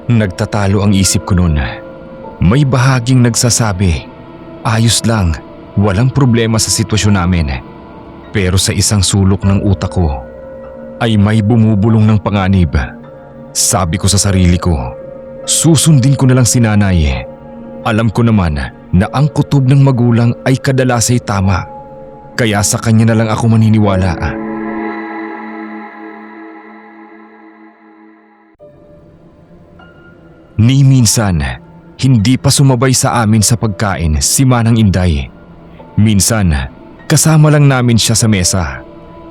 Nagtatalo ang isip ko noon. May bahaging nagsasabi, ayos lang, walang problema sa sitwasyon namin. Pero sa isang sulok ng utak ko, ay may bumubulong ng panganib. Sabi ko sa sarili ko, susundin ko na lang si nanay. Alam ko naman na ang kutob ng magulang ay kadalas ay tama. Kaya sa kanya na lang ako maniniwala. Ni minsan, hindi pa sumabay sa amin sa pagkain si Manang Inday. Minsan, kasama lang namin siya sa mesa.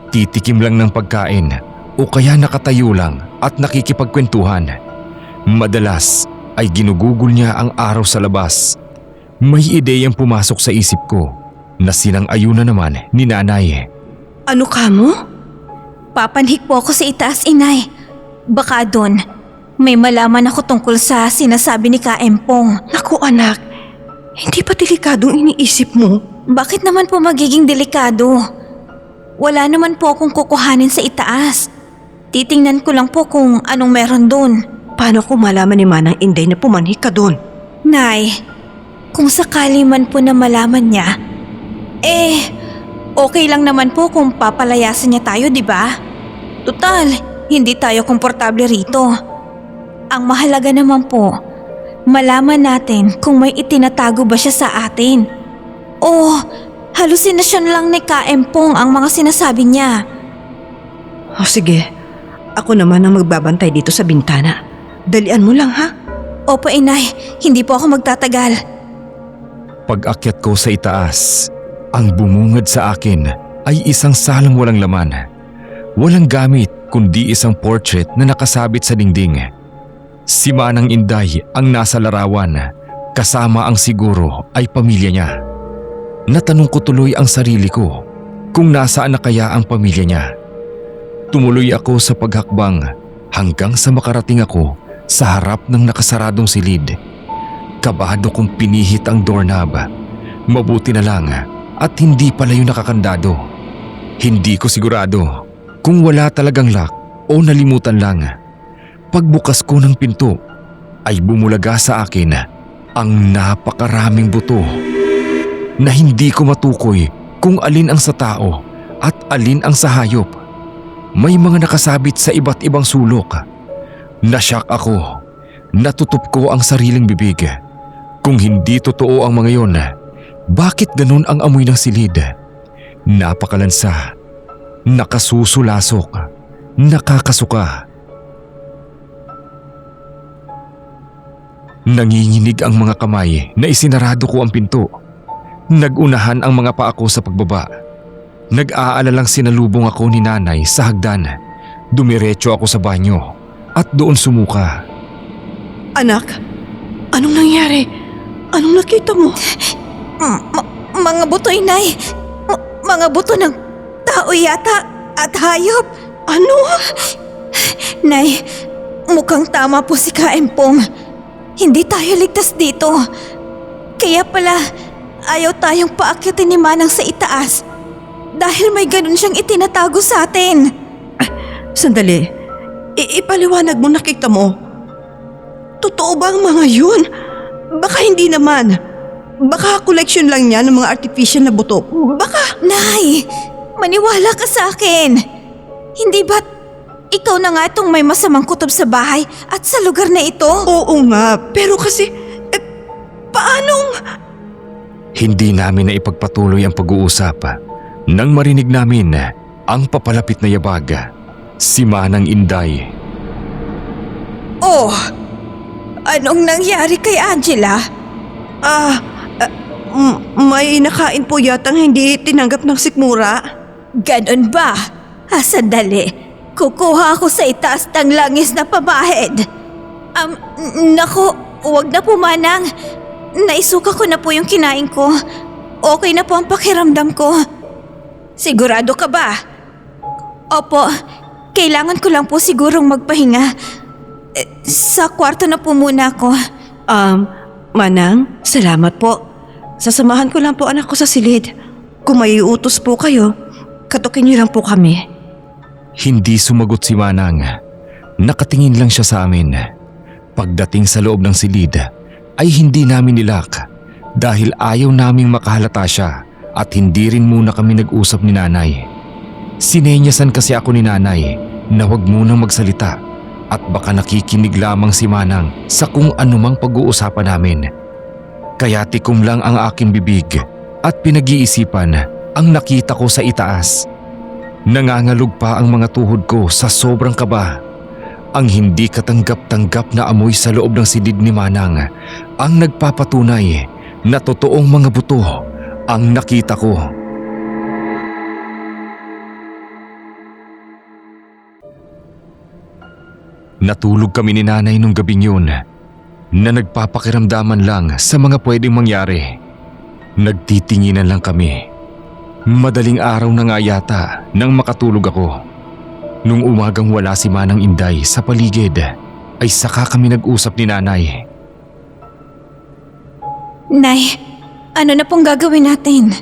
Titikim lang ng pagkain o kaya nakatayo lang at nakikipagkwentuhan. Madalas ay ginugugol niya ang araw sa labas. May ideyang pumasok sa isip ko na sinang-ayuna naman ni nanay. Ano ka mo? Papanhik po ako sa itaas, Inay. Baka doon, may malaman ako tungkol sa sinasabi ni Ka Empong. Naku anak, hindi pa delikadong iniisip mo? Bakit naman po magiging delikado? Wala naman po akong kukuhanin sa itaas. Titingnan ko lang po kung anong meron doon. Paano kung malaman ni Manang Inday na pumanhik ka doon? Nay, kung sakali man po na malaman niya, okay lang naman po kung papalayasan niya tayo, di ba? Tutal, hindi tayo komportable rito. Ang mahalaga naman po, malaman natin kung may itinatago ba siya sa atin. O halusinasyon lang ni Ka Empong ang mga sinasabi niya. O sige, ako naman ang magbabantay dito sa bintana. Dalian mo lang ha? Opo, Inay, hindi po ako magtatagal. Pag-akyat ko sa itaas, ang bumungad sa akin ay isang salang walang laman. Walang gamit kundi isang portrait na nakasabit sa dingding. Si Manang Inday ang nasa larawan, Kasama ang siguro ay pamilya niya. Natanong ko tuloy ang sarili ko kung nasaan na kaya ang pamilya niya. Tumuloy ako sa paghakbang hanggang sa makarating ako sa harap ng nakasaradong silid. Kabado kong pinihit ang doorknob. Mabuti na lang at hindi pala yun nakakandado. Hindi ko sigurado kung wala talagang lock o nalimutan lang. Pagbukas ko ng pinto ay bumulaga sa akin ang napakaraming buto na hindi ko matukoy kung alin ang sa tao at alin ang sa hayop. May mga nakasabit sa iba't ibang sulok. Nasyak ako. Natutup ko ang sariling bibig. Kung hindi totoo ang mga yon, bakit ganun ang amoy ng silid? Napakalansa, nakasusulasok, nakakasuka. Nanginginig ang mga kamay na isinarado ko ang pinto. Nagunahan ang mga paa ko sa pagbaba. Nag-aalalang sinalubong ako ni nanay sa hagdan. Dumiretso ako sa banyo at doon sumuka. Anak, anong nangyari? Anong nakita mo? Mga buto, inay. Mga buto ng tao yata at hayop. Ano? Nay, mukhang tama po si Kaimpong. Hindi tayo ligtas dito. Kaya pala, ayaw tayong paakyatin ni Manang sa itaas. Dahil may ganun siyang itinatago sa atin. Sandali. Ipaliwanag mo, nakita mo. Totoo ba ang mga yun? Baka hindi naman. Baka collection lang niya ng mga artificial na buto. Baka... Nay, maniwala ka sa akin. Hindi ba't ikaw na nga itong may masamang kutob sa bahay at sa lugar na ito? Oo nga, pero kasi... paanong... Hindi namin na ipagpatuloy ang pag-uusap nang marinig namin ang papalapit na yabag, si Manang Inday. Oh, anong nangyari kay Angela? May nakain po yatang hindi tinanggap ng sikmura. Ganon ba? Sandali. Kukuha ako sa itaas ng langis na pamahid. Naku, wag na po, Manang. Naisuka ko na po yung kinain ko. Okay na po ang pakiramdam ko. Sigurado ka ba? Opo, kailangan ko lang po sigurong magpahinga. Sa kwarto na po muna ako. Manang, salamat po. Sasamahan ko lang po anak ko sa silid. Kung may utos po kayo, katukin niyo lang po kami. Hindi sumagot si Manang. Nakatingin lang siya sa amin. Pagdating sa loob ng silid ay hindi namin nilak dahil ayaw naming makahalata siya at hindi rin muna kami nag-usap ni nanay. Sinenyasan kasi ako ni nanay na huwag munang magsalita at baka nakikinig lamang si Manang sa kung anumang pag-uusapan namin. Kaya tikom lang ang aking bibig at pinag-iisipan ang nakita ko sa itaas. Nangangalog pa ang mga tuhod ko sa sobrang kaba. Ang hindi katanggap-tanggap na amoy sa loob ng silid ni Manang ang nagpapatunay na totoong mga buto ang nakita ko. Natulog kami ni nanay nung gabing yun na nagpapakiramdaman lang sa mga pwedeng mangyari. Nagtitinginan lang kami. Madaling araw na nga yata nang makatulog ako. Nung umagang wala si Manang Inday sa paligid ay saka kami nag-usap ni nanay. Nay, ano na pong gagawin natin?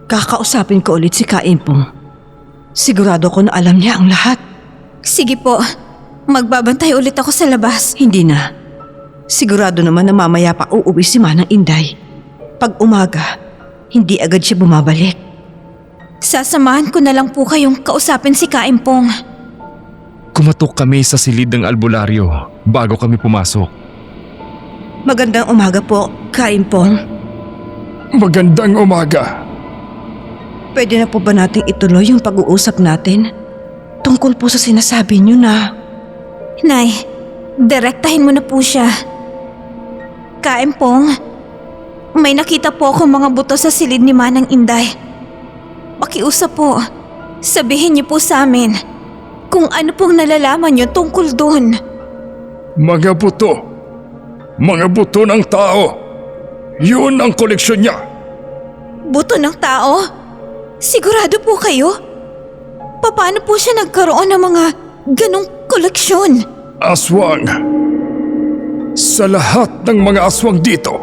Kakausapin ko ulit si Kaimpong. Sigurado ko na alam niya ang lahat. Sige po, magbabantay ulit ako sa labas. Hindi na. Sigurado naman na mamaya pa uuwi si Manang Inday. Pag umaga, hindi agad siya bumabalik. Sasamahan ko na lang po kayong kausapin si Kaimpong. Kumatok kami sa silid ng albularyo bago kami pumasok. Magandang umaga po, Kaimpong. Magandang umaga. Pwede na po ba nating ituloy yung pag-uusap natin? Tungkol po sa sinasabi niyo na... Nay, direktahin mo na po siya. Kaimpong, may nakita po akong mga buto sa silid ni Manang Inday. Pakiusap po, sabihin niyo po sa amin kung ano pong nalalaman niyo tungkol doon. Mga buto. Mga buto ng tao. Yun ang koleksyon niya. Buto ng tao? Sigurado po kayo? Paano po siya nagkaroon ng mga ganong koleksyon? Aswang. Sa lahat ng mga aswang dito,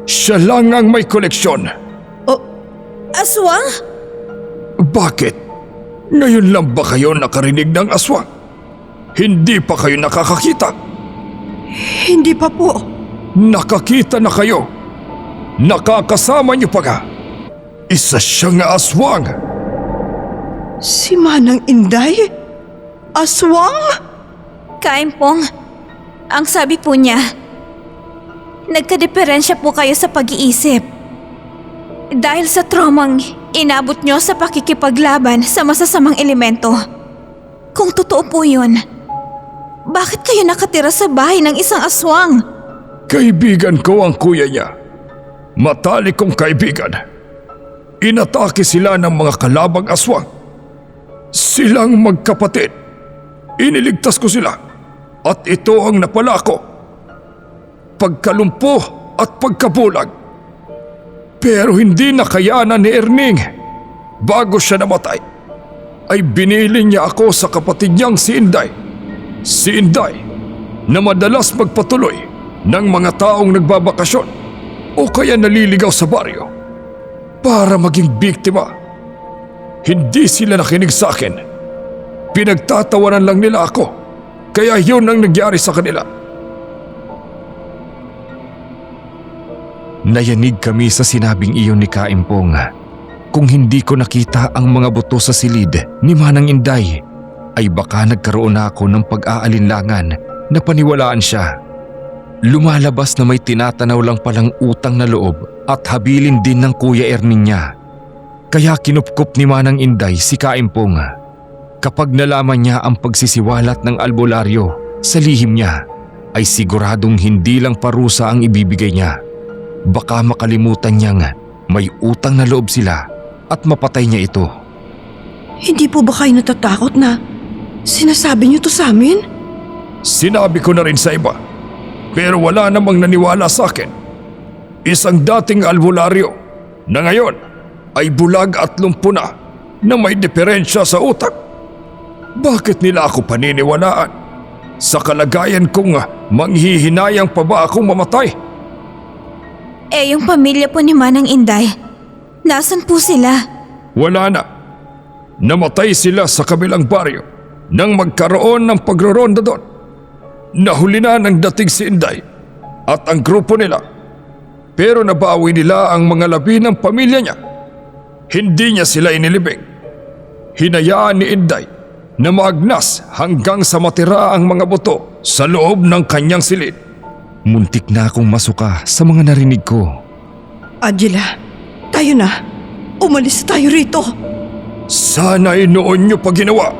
siya lang ang may koleksyon. Aswang? Bakit? Ngayon lang ba kayo nakarinig ng aswang? Hindi pa kayo nakakakita? Hindi pa po. Nakakita na kayo. Nakakasama niyo pa nga. Isa siyang aswang. Si Manang Inday? Aswang? Kaimpong, ang sabi po niya, nagkadiferensya po kayo sa pag-iisip. Dahil sa traumang inabot nyo sa pakikipaglaban sa masasamang elemento. Kung totoo po yun, bakit kayo nakatira sa bahay ng isang aswang? Kaibigan ko ang kuya niya. Matalik kong kaibigan. Inatake sila ng mga kalabang aswang. Silang magkapatid. Iniligtas ko sila. At ito ang napala ko. Pagkalumpo at pagkabulag. Pero hindi nakayanan ni Erning. Bago siya namatay, ay binili niya ako sa kapatid niyang si Inday. Si Inday, na madalas magpatuloy ng mga taong nagbabakasyon o kaya naliligaw sa baryo para maging biktima. Hindi sila nakinig sa akin. Pinagtatawanan lang nila ako. Kaya yun ang nangyari sa kanila. Nayanig kami sa sinabing iyon ni Kaimpong. Kung hindi ko nakita ang mga buto sa silid ni Manang Inday, ay baka nagkaroon na ako ng pag-aalinlangan na paniwalaan siya. Lumalabas na may tinatanaw lang palang utang na loob at habilin din ng Kuya Erning niya. Kaya kinupkup ni Manang Inday si Kaimpong. Kapag nalaman niya ang pagsisiwalat ng albularyo sa lihim niya, ay siguradong hindi lang parusa ang ibibigay niya. Baka makalimutan niyang may utang na loob sila at mapatay niya ito. Hindi po ba kayo natatakot na sinasabi niyo to sa amin? Sinabi ko na rin sa iba, pero wala namang naniwala sa akin. Isang dating albularyo na ngayon ay bulag at lumpo na may diferensya sa utak. Bakit nila ako paniniwalaan? Sa kalagayan kong manghihinayang pa ba akong mamatay? Yung pamilya po ni Manang Inday, nasan po sila? Wala na. Namatay sila sa kabilang baryo nang magkaroon ng pagroronda doon. Nahuli na ng dating si Inday at ang grupo nila. Pero nabawi nila ang mga labi ng pamilya niya. Hindi niya sila inilibing. Hinayaan ni Inday na maagnas hanggang sa matira ang mga buto sa loob ng kanyang silid. Muntik na akong masuka sa mga narinig ko. Angela, tayo na. Umalis tayo rito. Sana'y noon niyo pa ginawa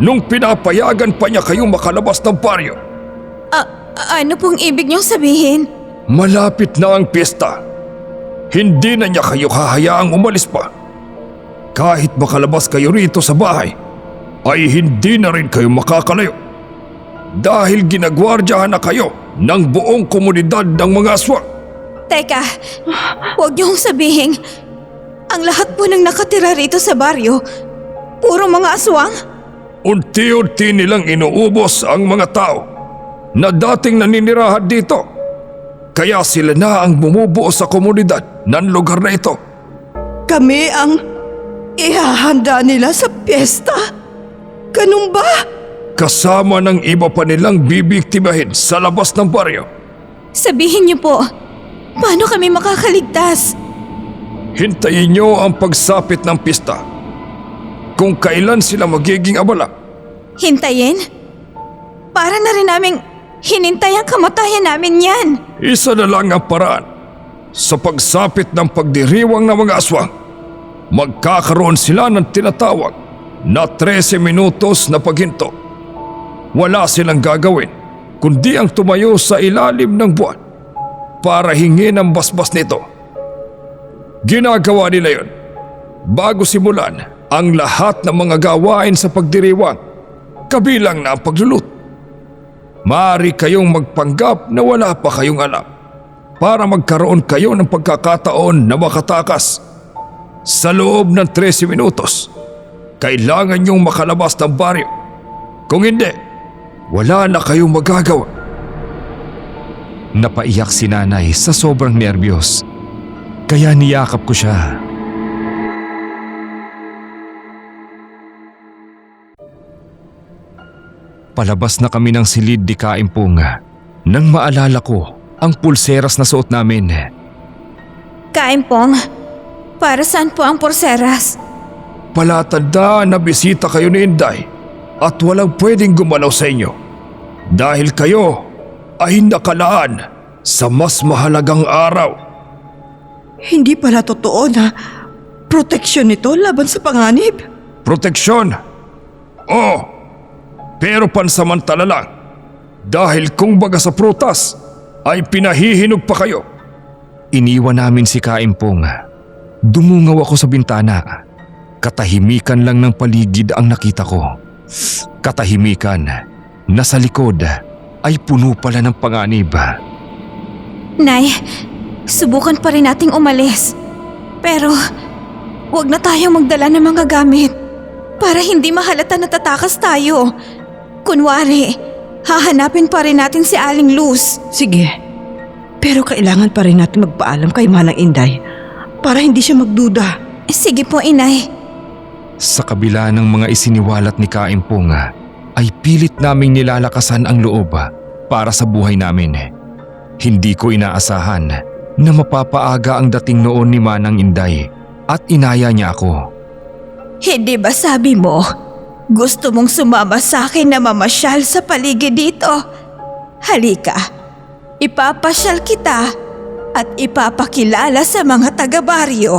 nung pinapayagan pa niya kayong makalabas ng baryo. Ano pong ibig niyong sabihin? Malapit na ang piyesta. Hindi na niya kayo hahayaang umalis pa. Kahit makalabas kayo rito sa bahay, ay hindi na rin kayo makakalayo. Dahil ginagwardyahan na kayo ng buong komunidad ng mga aswang. Teka, huwag niyong sabihin, ang lahat po ng nakatira rito sa baryo, puro mga aswang? Unti-unti nilang inuubos ang mga tao na dating naninirahan dito. Kaya sila na ang bumubuo sa komunidad ng lugar na ito. Kami ang ihahanda nila sa piyesta? Ganun ba? Kasama ng iba pa nilang bibiktimahin sa labas ng baryo. Sabihin niyo po, paano kami makakaligtas? Hintayin niyo ang pagsapit ng pista. Kung kailan sila magiging abala. Hintayin? Para na rin naming hinintay ang kamatayan namin yan. Isa na lang ang paraan. Sa pagsapit ng pagdiriwang ng mga aswang, magkakaroon sila ng tinatawag na 13 minutos na paghinto. Wala silang gagawin kundi ang tumayo sa ilalim ng buwan para hingin ang basbas nito. Ginagawa nila yon bago simulan ang lahat ng mga gawain sa pagdiriwang, kabilang na ang pagluluto. maaari kayong magpanggap na wala pa kayong alam para magkaroon kayo ng pagkakataon na makatakas. Sa loob ng 13 minutos, kailangan niyong makalabas ng baryo. Kung hindi, wala na kayong magagawa. Napaiyak si nanay sa sobrang nerbiyos. Kaya niyakap ko siya. Palabas na kami ng silid di Kaimpong nang maalala ko ang pulseras na suot namin. Kaimpong, para saan po ang pulseras? Palatandaan na bisita kayo ni Inday at walang pwedeng gumalaw sa inyo dahil kayo ay nakalaan sa mas mahalagang araw. Hindi pala totoo na proteksyon ito laban sa panganib. Proteksyon? Oo, pero pansamantala lang dahil kung baga sa prutas ay pinahihinog pa kayo. Iniwan namin si Kaimpong. Dumungaw ako sa bintana. Katahimikan lang ng paligid ang nakita ko. Katahimikan na sa likod ay puno pala ng panganib. Nay, subukan pa rin nating umalis. Pero, huwag na tayong magdala ng mga gamit para hindi mahalata na tatakas tayo. Kunwari, hahanapin pa rin natin si Aling Luz. Sige, pero kailangan pa rin natin magpaalam kay Manang Inday para hindi siya magduda. Sige po, Inay. Sa kabila ng mga isiniwalat ni Kaimpong ay pilit naming nilalakasan ang loob para sa buhay namin. Hindi ko inaasahan na mapapaaga ang dating noon ni Manang Inday at inaya niya ako. Hindi ba sabi mo, gusto mong sumama sa akin na mamasyal sa paligid dito? Halika, ipapasyal kita at ipapakilala sa mga taga-baryo.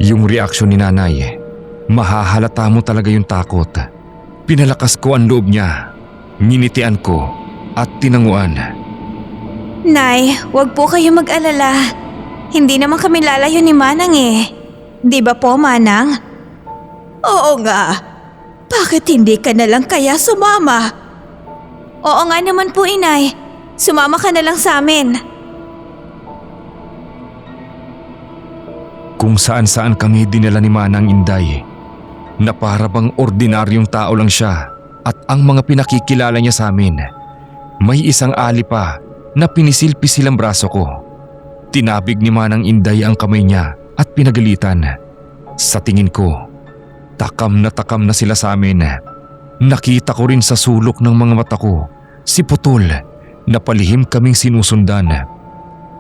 Yung reaksyon ni nanay, mahahalata mo talaga yung takot. Pinalakas ko ang loob niya, nginitian ko at tinanguan. Nay, wag po kayo mag-alala. Hindi naman kami lalayo ni Manang eh. Di ba po, Manang? Oo nga. Bakit hindi ka na lang kaya sumama? Oo nga naman po, Inay. Sumama ka na lang sa amin. Kung saan-saan kami dinala ni Manang Inday, na para bang ordinaryong tao lang siya at ang mga pinakikilala niya sa amin. May isang ali pa na pinisil-pisil ang braso ko. Tinabig ni Manang Inday ang kamay niya at pinagalitan. Sa tingin ko, takam na sila sa amin. Nakita ko rin sa sulok ng mga mata ko si Putol na palihim kaming sinusundan.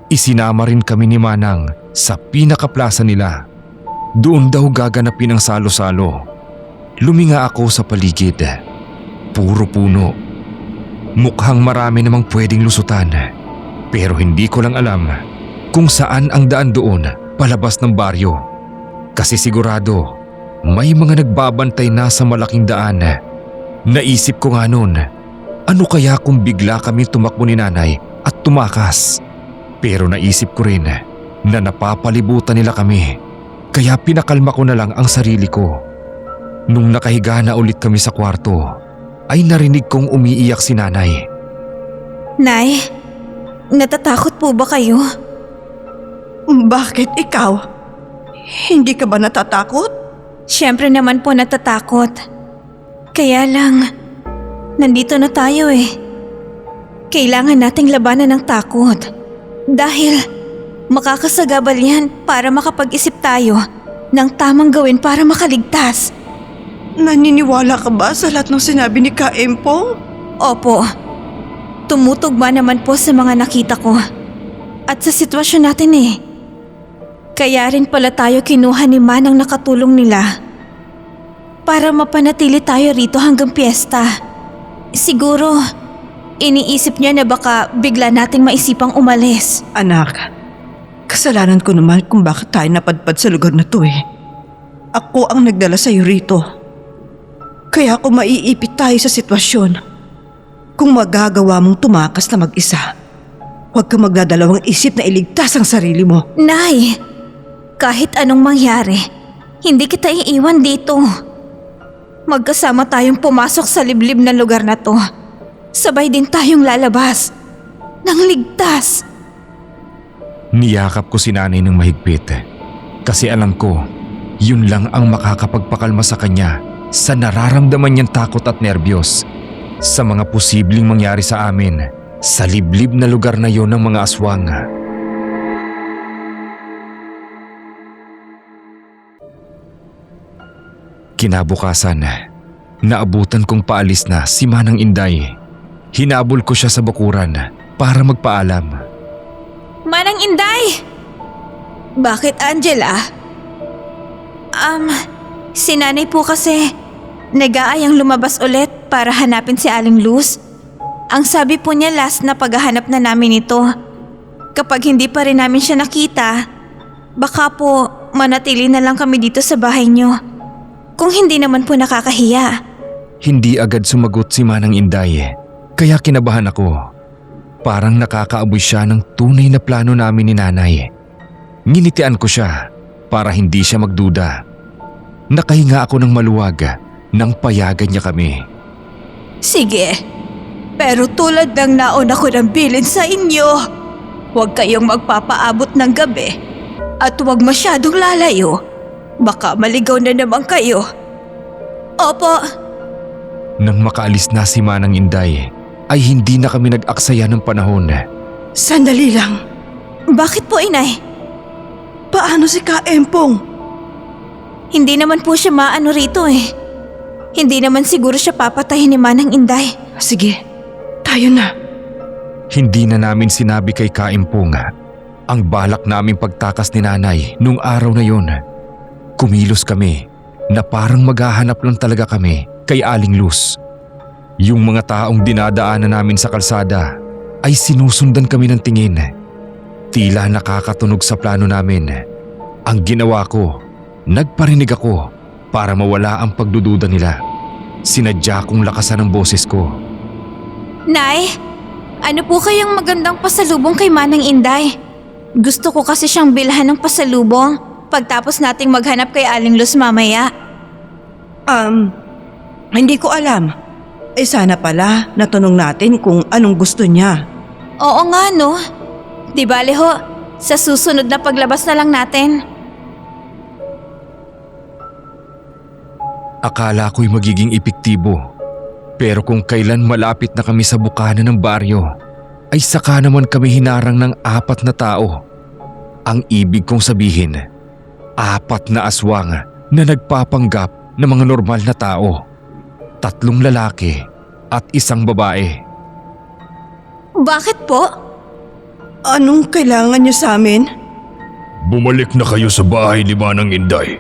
Isinama rin kami ni Manang sa pinakaplaza nila. Doon daw gaganapin ang salo-salo. Luminga ako sa paligid. Puro puno. Mukhang marami namang pwedeng lusutan. Pero hindi ko lang alam kung saan ang daan doon palabas ng baryo. Kasi sigurado may mga nagbabantay na sa malaking daan. Naisip ko nga noon, ano kaya kung bigla kami tumakbo ni nanay at tumakas? Pero naisip ko rin na napapalibutan nila kami. Kaya pinakalma ko na lang ang sarili ko. Nung nakahiga na ulit kami sa kwarto, ay narinig kong umiiyak si nanay. Nay, natatakot po ba kayo? Bakit ikaw? Hindi ka ba natatakot? Siyempre naman po natatakot. Kaya lang, nandito na tayo eh. Kailangan nating labanan ng takot. Dahil makakasagabal yan para makapag-isip tayo ng tamang gawin para makaligtas. Naniniwala ka ba sa lahat ng sinabi ni Kaimpong? Opo, tumutugma naman po sa mga nakita ko at sa sitwasyon natin eh. Kaya rin pala tayo kinuha ni Manang nakatulong nila para mapanatili tayo rito hanggang piyesta. Siguro, iniisip niya na baka bigla nating maisipang umalis. Anak, kasalanan ko naman kung bakit tayo napadpad sa lugar na to eh. Ako ang nagdala sa'yo rito. Kaya kung maiipit tayo sa sitwasyon, kung magagawa mong tumakas na mag-isa, huwag kang magdadalawang isip na iligtas ang sarili mo. Nay, kahit anong mangyari, hindi kita iiwan dito. Magkasama tayong pumasok sa liblib na lugar na to. sabay din tayong lalabas. Nang ligtas. Niyakap ko si nanay ng mahigpit kasi alam ko yun lang ang makakapagpakalma sa kanya sa nararamdaman niyang takot at nerbiyos sa mga posibleng mangyari sa amin sa liblib na lugar na yon ng mga aswang. Kinabukasan, naabutan kong paalis na si Manang Inday. Hinabol ko siya sa bakuran para magpaalam. Manang Inday! Bakit, Angela? Si nanay po kasi nag-aayang lumabas ulit para hanapin si Aling Luz. Ang sabi po niya last na paghahanap na namin ito. Kapag hindi pa rin namin siya nakita, baka po manatili na lang kami dito sa bahay niyo. Kung hindi naman po nakakahiya. Hindi agad sumagot si Manang Inday, kaya kinabahan ako. Parang nakakaaboy siya ng tunay na plano namin ni nanay. Nginitian ko siya para hindi siya magduda. Nakahinga ako ng maluwag nang payagan niya kami. Sige, pero tulad ng nauna ko ng bilin sa inyo, huwag kayong magpapaabot ng gabi at huwag masyadong lalayo. Baka maligaw na naman kayo. Opo. Nang makaalis na si Manang Inday, ay hindi na kami nag-aksaya ng panahon. Sandali lang. Bakit po, Inay? Paano si Ka Empong? Hindi naman po siya maano rito eh. Hindi naman siguro siya papatayin ni Manang Inday. Sige, tayo na. Hindi na namin sinabi kay Kaimpong ang balak naming pagtakas ni nanay nung araw na yon. Kumilos kami na parang maghahanap lang talaga kami kay Aling Luz. Yung mga taong dinadaanan namin sa kalsada ay sinusundan kami ng tingin. Tila nakakatunog sa plano namin. Ang ginawa ko, nagparinig ako para mawala ang pagdududa nila. Sinadya kong lakasan ang boses ko. Nay, ano po kayang magandang pasalubong kay Manang Inday? Gusto ko kasi siyang bilhan ng pasalubong pagtapos nating maghanap kay Aling Luz mamaya. Hindi ko alam. Sana pala natanong natin kung anong gusto niya. Oo nga no. Di bale ho, sa susunod na paglabas na lang natin. Akala ko'y magiging epektibo. Pero kung kailan malapit na kami sa bukana ng baryo, ay saka naman kami hinarang ng 4 na tao. Ang ibig kong sabihin, 4 na aswang na nagpapanggap na mga normal na tao. 3 lalaki at 1 babae. Bakit po? Anong kailangan niyo sa amin? Bumalik na kayo sa bahay ni Manang Inday.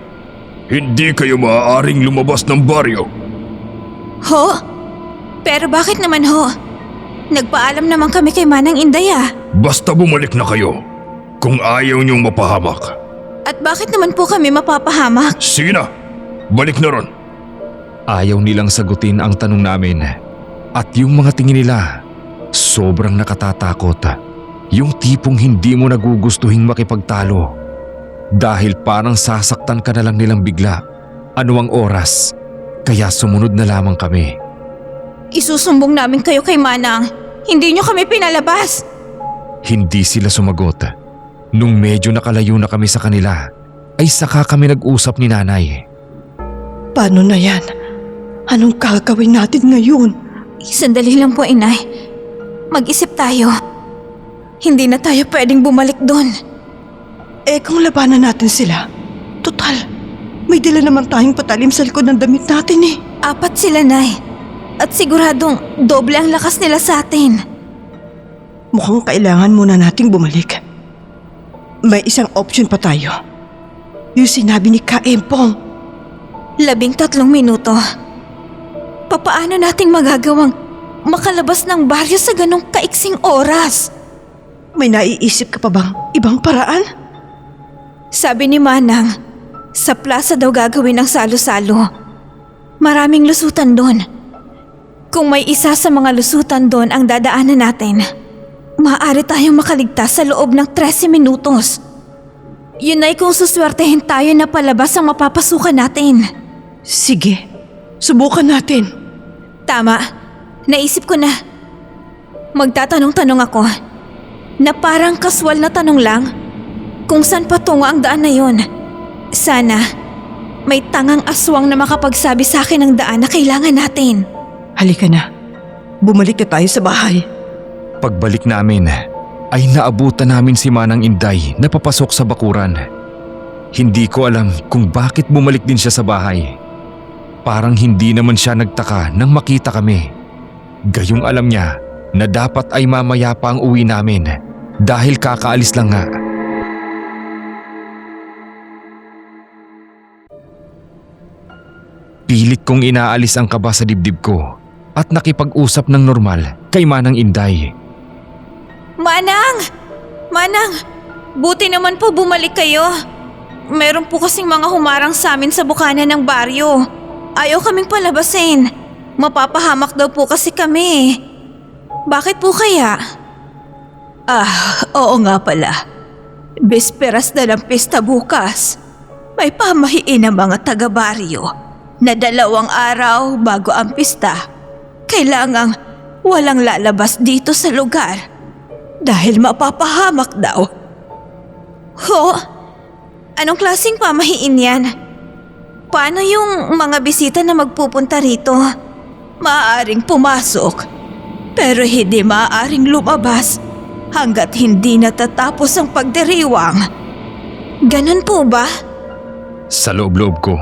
Hindi kayo maaaring lumabas ng baryo. Ho? Pero bakit naman ho? Nagpaalam naman kami kay Manang Inday ah. Basta bumalik na kayo kung ayaw niyong mapahamak. At bakit naman po kami mapapahamak? Sige na, balik na ron. Ayaw nilang sagutin ang tanong namin. At yung mga tingin nila, sobrang nakatatakot. Yung tipong hindi mo nagugustuhing makipagtalo. Dahil parang sasaktan ka na lang nilang bigla. Ano ang oras? Kaya sumunod na lamang kami. Isusumbong namin kayo kay Manang. Hindi niyo kami pinalabas. Hindi sila sumagot. Nung medyo nakalayo na kami sa kanila, ay saka kami nag-usap ni nanay. Paano na yan? Anong gagawin natin ngayon? Sandali lang po, Inay. Mag-isip tayo. Hindi na tayo pwedeng bumalik doon. Kung labanan natin sila, total, may dala naman tayong patalim sa likod ng damit natin eh. 4 sila, Nay. At siguradong doble ang lakas nila sa atin. Mukhang kailangan muna nating bumalik. May isang option pa tayo. Yung sinabi ni Ka Empong. 13 minuto. Papaano nating magagawang makalabas ng baryo sa ganong kaiksing oras? May naiisip ka pa bang ibang paraan? Sabi ni Manang, sa plaza daw gagawin ang salo-salo. Maraming lusutan doon. Kung may isa sa mga lusutan doon ang dadaanan natin, maaari tayong makaligtas sa loob ng 13 minutos. Yun ay kung suswertehin tayo na palabas ang mapapasukan natin. Sige, subukan natin. Tama, naisip ko na. Magtatanong-tanong ako na parang kaswal na tanong lang kung saan patungo ang daan na yun. Sana may tangang aswang na makapagsabi sa akin ng daan na kailangan natin. Halika na. Bumalik na tayo sa bahay. Pagbalik namin ay naabutan namin si Manang Inday na papasok sa bakuran. Hindi ko alam kung bakit bumalik din siya sa bahay. Parang hindi naman siya nagtaka nang makita kami. Gayong alam niya na dapat ay mamaya pa ang uwi namin dahil kakaalis lang nga. Pilit kong inaalis ang kaba sa dibdib ko at nakipag-usap ng normal kay Manang Inday. Manang! Manang! Buti naman po bumalik kayo. Meron po kasing mga humarang sa amin sa bukana ng baryo. Ayaw kaming palabasin. Mapapahamak daw po kasi kami. Bakit po kaya? Oo nga pala. Bisperas na ng pista bukas. May pamahiin ang mga taga-baryo na 2 araw bago ang pista. Kailangang walang lalabas dito sa lugar dahil mapapahamak daw. Ho? Anong klaseng pamahiin yan? Paano yung mga bisita na magpupunta rito? Maaaring pumasok, pero hindi maaaring lumabas hanggat hindi natatapos ang pagdiriwang. Ganun po ba? Sa loob-loob ko,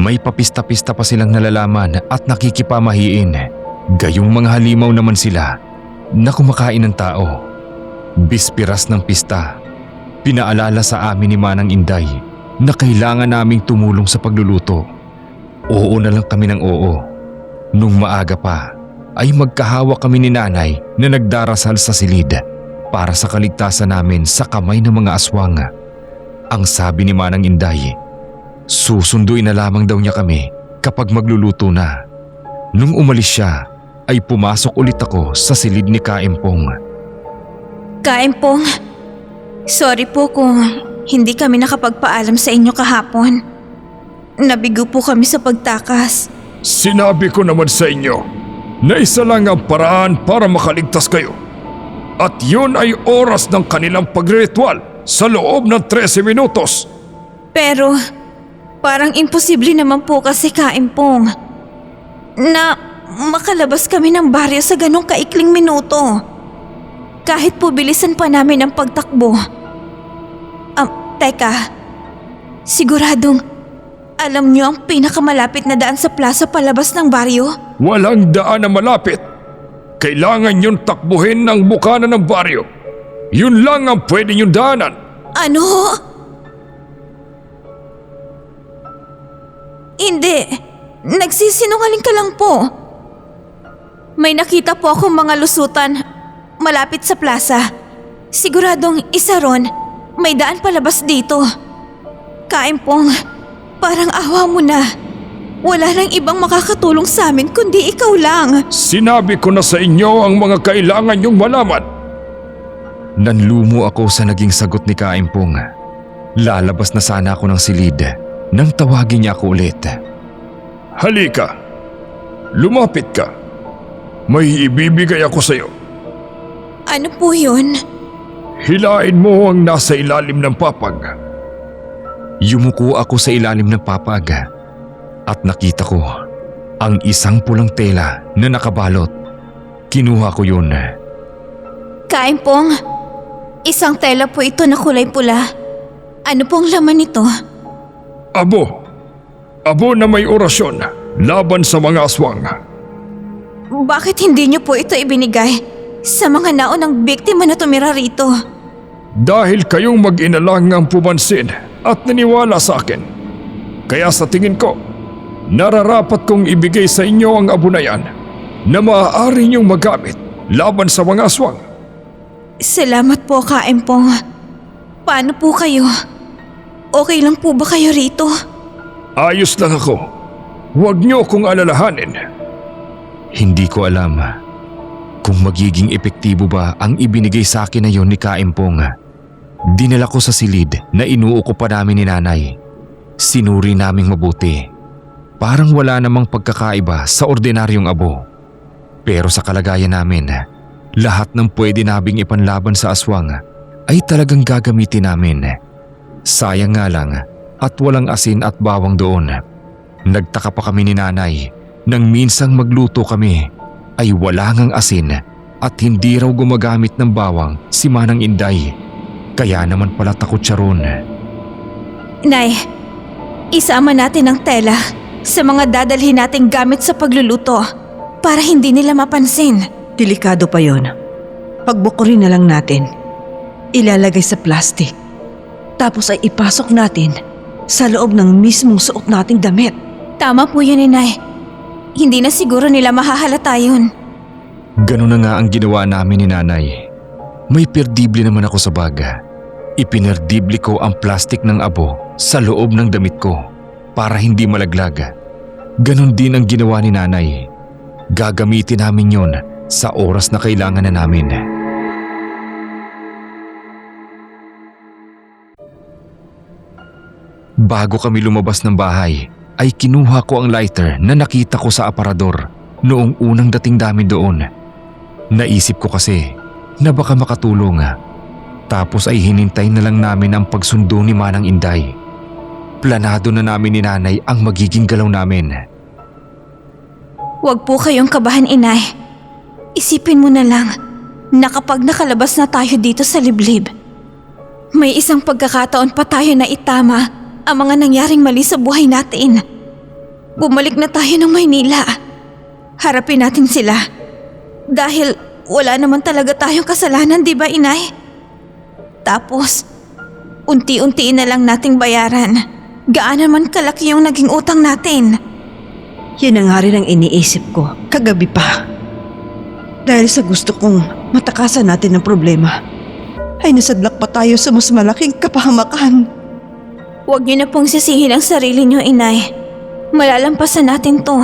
may papista-pista pa silang nalalaman at nakikipamahiin. Gayong mga halimaw naman sila na kumakain ng tao. Bispiras ng pista, pinaalala sa amin ni Manang Inday na kailangan naming tumulong sa pagluluto. Oo na lang kami ng oo. Nung maaga pa ay magkahawa kami ni Nanay na nagdarasal sa silid para sa kaligtasan namin sa kamay ng mga aswang. Ang sabi ni Manang Inday, susunduin na lamang daw niya kami kapag magluluto na. Nung umalis siya ay pumasok ulit ako sa silid ni Kaimpong. Kaimpong, sorry po kung hindi kami nakapagpaalam sa inyo kahapon. Nabigo po kami sa pagtakas. Sinabi ko naman sa inyo na isa lang ang paraan para makaligtas kayo. At yun ay oras ng kanilang pagriritual sa loob ng 13 minutos. Pero parang imposible naman po kasi Kaimpong na makalabas kami ng baryo sa ganong kaikling minuto. Kahit po bilisan pa namin ang pagtakbo. Teka, siguradong alam niyo ang pinakamalapit na daan sa plaza palabas ng baryo? Walang daan na malapit. Kailangan yung takbuhin ng bukana ng baryo. Yun lang ang pwede yung daanan. Ano? Hindi. Nagsisinungaling ka lang po. May nakita po akong mga lusutan malapit sa plaza. Siguradong isa ron, may daan palabas dito. Kaimpong, parang awa mo na. Wala nang ibang makakatulong sa amin kundi ikaw lang. Sinabi ko na sa inyo ang mga kailangan yung malaman. Nanlumo ako sa naging sagot ni Kaimpong. Lalabas na sana ako ng silid nang tawagin niya ako ulit. Halika. Lumapit ka. May ibibigay ako sa iyo. Ano po yun? Hilain mo ang nasa ilalim ng papag. Yumuko ako sa ilalim ng papag at nakita ko ang isang pulang tela na nakabalot. Kinuha ko yun. Kaimpong, isang tela po ito na kulay pula. Ano pong laman nito? Abo. Abo na may orasyon laban sa mga aswang. Bakit hindi niyo po ito ibinigay sa mga naunang biktima na tumira rito? Dahil kayong mag-ina lang ang pumansin at naniwala sa akin. Kaya sa tingin ko, nararapat kong ibigay sa inyo ang abo na yan na maaari niyong magamit laban sa mga aswang. Salamat po, Kaimpong. Paano po kayo? Okay lang po ba kayo rito? Ayos lang ako. Huwag niyo kong alalahanin. Hindi ko alam kung magiging epektibo ba ang ibinigay sa akin na yon ni Kaimpong. Dinala ko sa silid na inuuko pa namin ni Nanay. Sinuri naming mabuti. Parang wala namang pagkakaiba sa ordinaryong abo. Pero sa kalagayan namin, Lahat ng pwede nabing ipanlaban sa aswang ay talagang gagamitin namin. Sayang nga lang at walang asin at bawang doon. Nagtaka pa kami ni nanay nang minsang magluto kami ay wala ngang asin at hindi raw gumagamit ng bawang si Manang Inday. Kaya naman pala takot siya ron. Nay, isama natin ang tela sa mga dadalhin nating gamit sa pagluluto para hindi nila mapansin. Delikado pa yon. Pagbukurin na lang natin. Ilalagay sa plastic. Tapos ay ipasok natin sa loob ng mismong suot nating damit. Tama po yun, Inay. Hindi na siguro nila mahahalata yun. Ganun na nga ang ginawa namin ni nanay. May perdible naman ako sa baga. Ipinerdibli ko ang plastik ng abo sa loob ng damit ko para hindi malaglag. Ganon din ang ginawa ni nanay. Gagamitin namin yon sa oras na kailangan na namin. Bago kami lumabas ng bahay, ay kinuha ko ang lighter na nakita ko sa aparador noong unang dating namin doon. Naisip ko kasi na baka makatulong. Tapos ay hinintay na lang namin ang pagsundo ni Manang Inday. Planado na namin ni nanay ang magiging galaw namin. Huwag po kayong kabahan, Inay. Isipin mo na lang na kapag nakalabas na tayo dito sa liblib, may isang pagkakataon pa tayo na itama ang mga nangyaring mali sa buhay natin. Bumalik na tayo ng Maynila. Harapin natin sila. Dahil wala naman talaga tayong kasalanan, di ba, Inay? Tapos, unti-unti na lang nating bayaran. Gaano man kalaki yung naging utang natin. Yan ang nga rin ang iniisip ko kagabi pa. Dahil sa gusto kong matakasan natin ang problema, ay nasadlak pa tayo sa mas malaking kapahamakan. Huwag niyo na pong sisihin ang sarili niyo, Inay. Malalampasan natin to.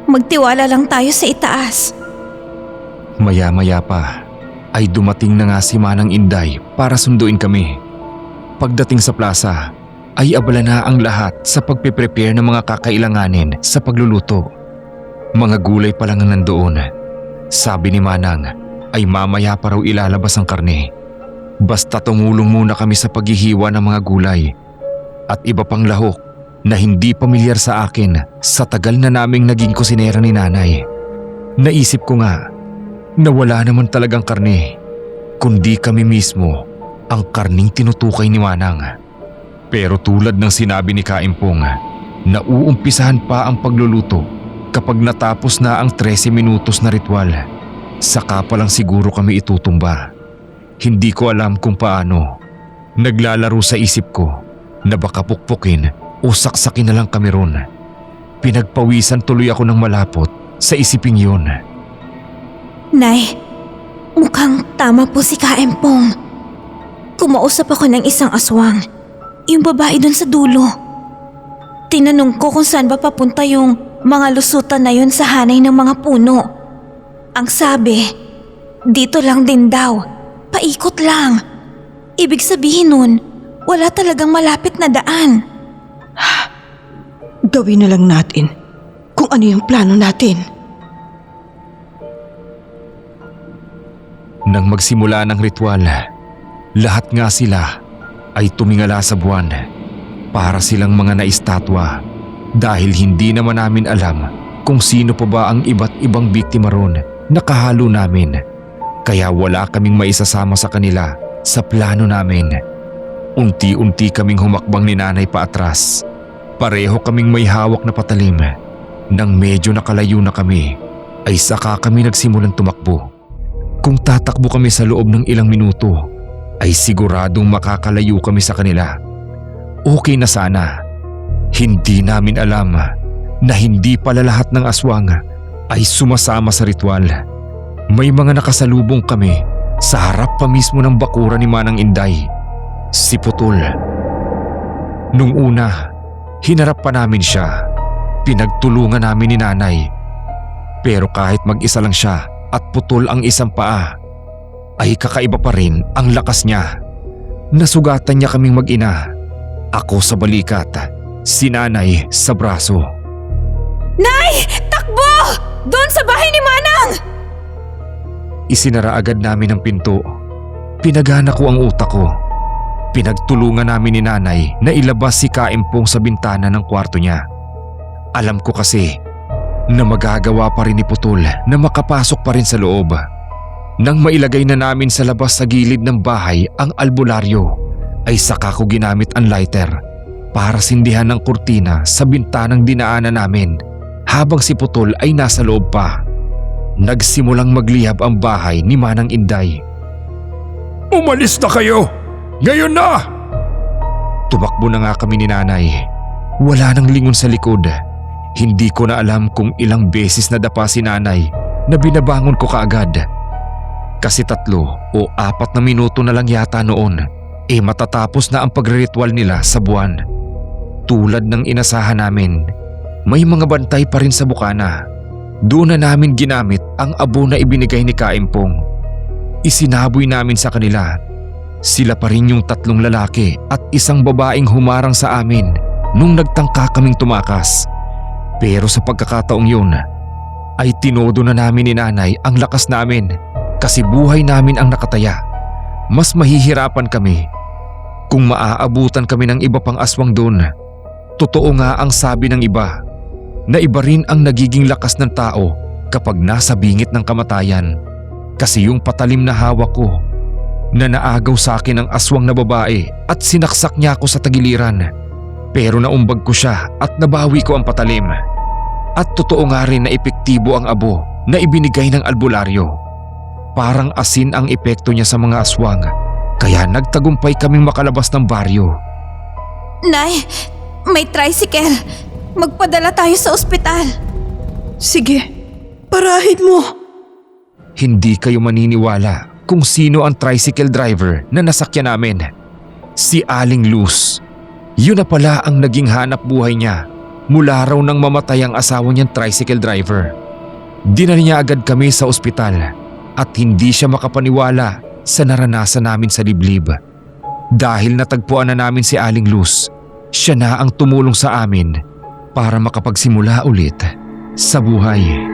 Magtiwala lang tayo sa itaas. Maya-maya pa ay dumating na nga si Manang Inday para sunduin kami. Pagdating sa plaza ay abala na ang lahat sa pagpiprepare ng mga kakailanganin sa pagluluto. Mga gulay pa lang ang nandoon. Sabi ni Manang ay mamaya pa raw ilalabas ang karne. Basta tumulong muna kami sa paghihiwa ng mga gulay at iba pang lahok na hindi pamilyar sa akin sa tagal na naming naging kusinera ni nanay. Naisip ko nga na wala naman talagang karne, kundi kami mismo ang karning tinutukay ni Manang. Pero tulad ng sinabi ni Kaimpong, nauumpisahan pa ang pagluluto kapag natapos na ang 13 minutos na ritual. Saka pa lang siguro kami itutumba. Hindi ko alam kung paano. Naglalaro sa isip ko na baka pukpukin o saksakin na lang kami ron. Pinagpawisan tuloy ako ng malapot sa isiping yun. Nay, mukhang tama po si Kaimpong. Kumausap ako ng isang aswang, yung babae dun sa dulo. Tinanong ko kung saan ba papunta yung mga lusutan na yun sa hanay ng mga puno. Ang sabi, dito lang din daw, paikot lang. Ibig sabihin nun, wala talagang malapit na daan. Gawin na lang natin kung ano yung plano natin. Nang magsimula ng ritual, lahat nga sila ay tumingala sa buwan para silang mga naistatwa dahil hindi naman namin alam kung sino pa ba ang iba't ibang biktima ron na kahalo namin. Kaya wala kaming maisasama sa kanila sa plano namin. Unti-unti kaming humakbang ni nanay paatras. Pareho kaming may hawak na patalim. Nang medyo nakalayo na kami, ay saka kami nagsimulang tumakbo. Kung tatakbo kami sa loob ng ilang minuto, ay siguradong makakalayo kami sa kanila. Okay na sana. Hindi namin alam na hindi pala lahat ng aswang ay sumasama sa ritual. May mga nakasalubong kami sa harap pa mismo ng bakura ni Manang Inday, si Putol. Nung una, hinarap pa namin siya. Pinagtulungan namin ni nanay. Pero kahit mag-isa lang siya at putol ang isang paa, ay kakaiba pa rin ang lakas niya. Nasugatan niya kaming mag-ina. Ako sa balikat, si nanay sa braso. Nay! Takbo! Doon sa bahay ni Manang! Isinara agad namin ang pinto. Pinagana ko ang utak ko. Pinagtulungan namin ni nanay na ilabas si Kaimpong sa bintana ng kwarto niya. Alam ko kasi na magagawa pa rin ni Putol na makapasok pa rin sa loob. Nang mailagay na namin sa labas sa gilid ng bahay ang albularyo, ay saka ko ginamit ang lighter para sindihan ng kurtina sa bintanang dinaanan namin habang si Putol ay nasa loob pa. Nagsimulang maglihab ang bahay ni Manang Inday. Umalis na kayo! Ngayon na! Tumakbo na nga kami ni nanay. Wala nang lingon sa likod. Hindi ko na alam kung ilang beses nadapa si nanay na binabangon ko kaagad. Kasi 3 o 4 na minuto na lang yata noon matatapos na ang pagriritual nila sa buwan. Tulad ng inasahan namin, may mga bantay pa rin sa bukana. Doon na namin ginamit ang abo na ibinigay ni Kaimpong. Isinaboy namin sa kanila. Sila pa rin yung 3 lalaki at 1 babaeng humarang sa amin nung nagtangka kaming tumakas. Pero sa pagkakataong yun, ay tinodo na namin ni nanay ang lakas namin kasi buhay namin ang nakataya. Mas mahihirapan kami kung maaabutan kami ng iba pang aswang doon. Totoo nga ang sabi ng iba na iba rin ang nagiging lakas ng tao kapag nasa bingit ng kamatayan. Kasi yung patalim na hawak ko na naagaw sa akin ang aswang na babae at sinaksak niya ako sa tagiliran. Pero naumbag ko siya at nabawi ko ang patalim. At totoo nga rin na epektibo ang abo na ibinigay ng albularyo. Parang asin ang epekto niya sa mga aswang, kaya nagtagumpay kaming makalabas ng baryo. Nay, may tricycle. Magpadala tayo sa ospital. Sige, parahin mo. Hindi kayo maniniwala kung sino ang tricycle driver na nasakyan namin. Si Aling Luz. Yun na pala ang naging hanap buhay niya mula raw nang mamatay ang asawa niyang tricycle driver. Dinala niya agad kami sa ospital at hindi siya makapaniwala sa naranasan namin sa liblib. Dahil natagpuan na namin si Aling Luz, siya na ang tumulong sa amin para makapagsimula ulit sa buhay.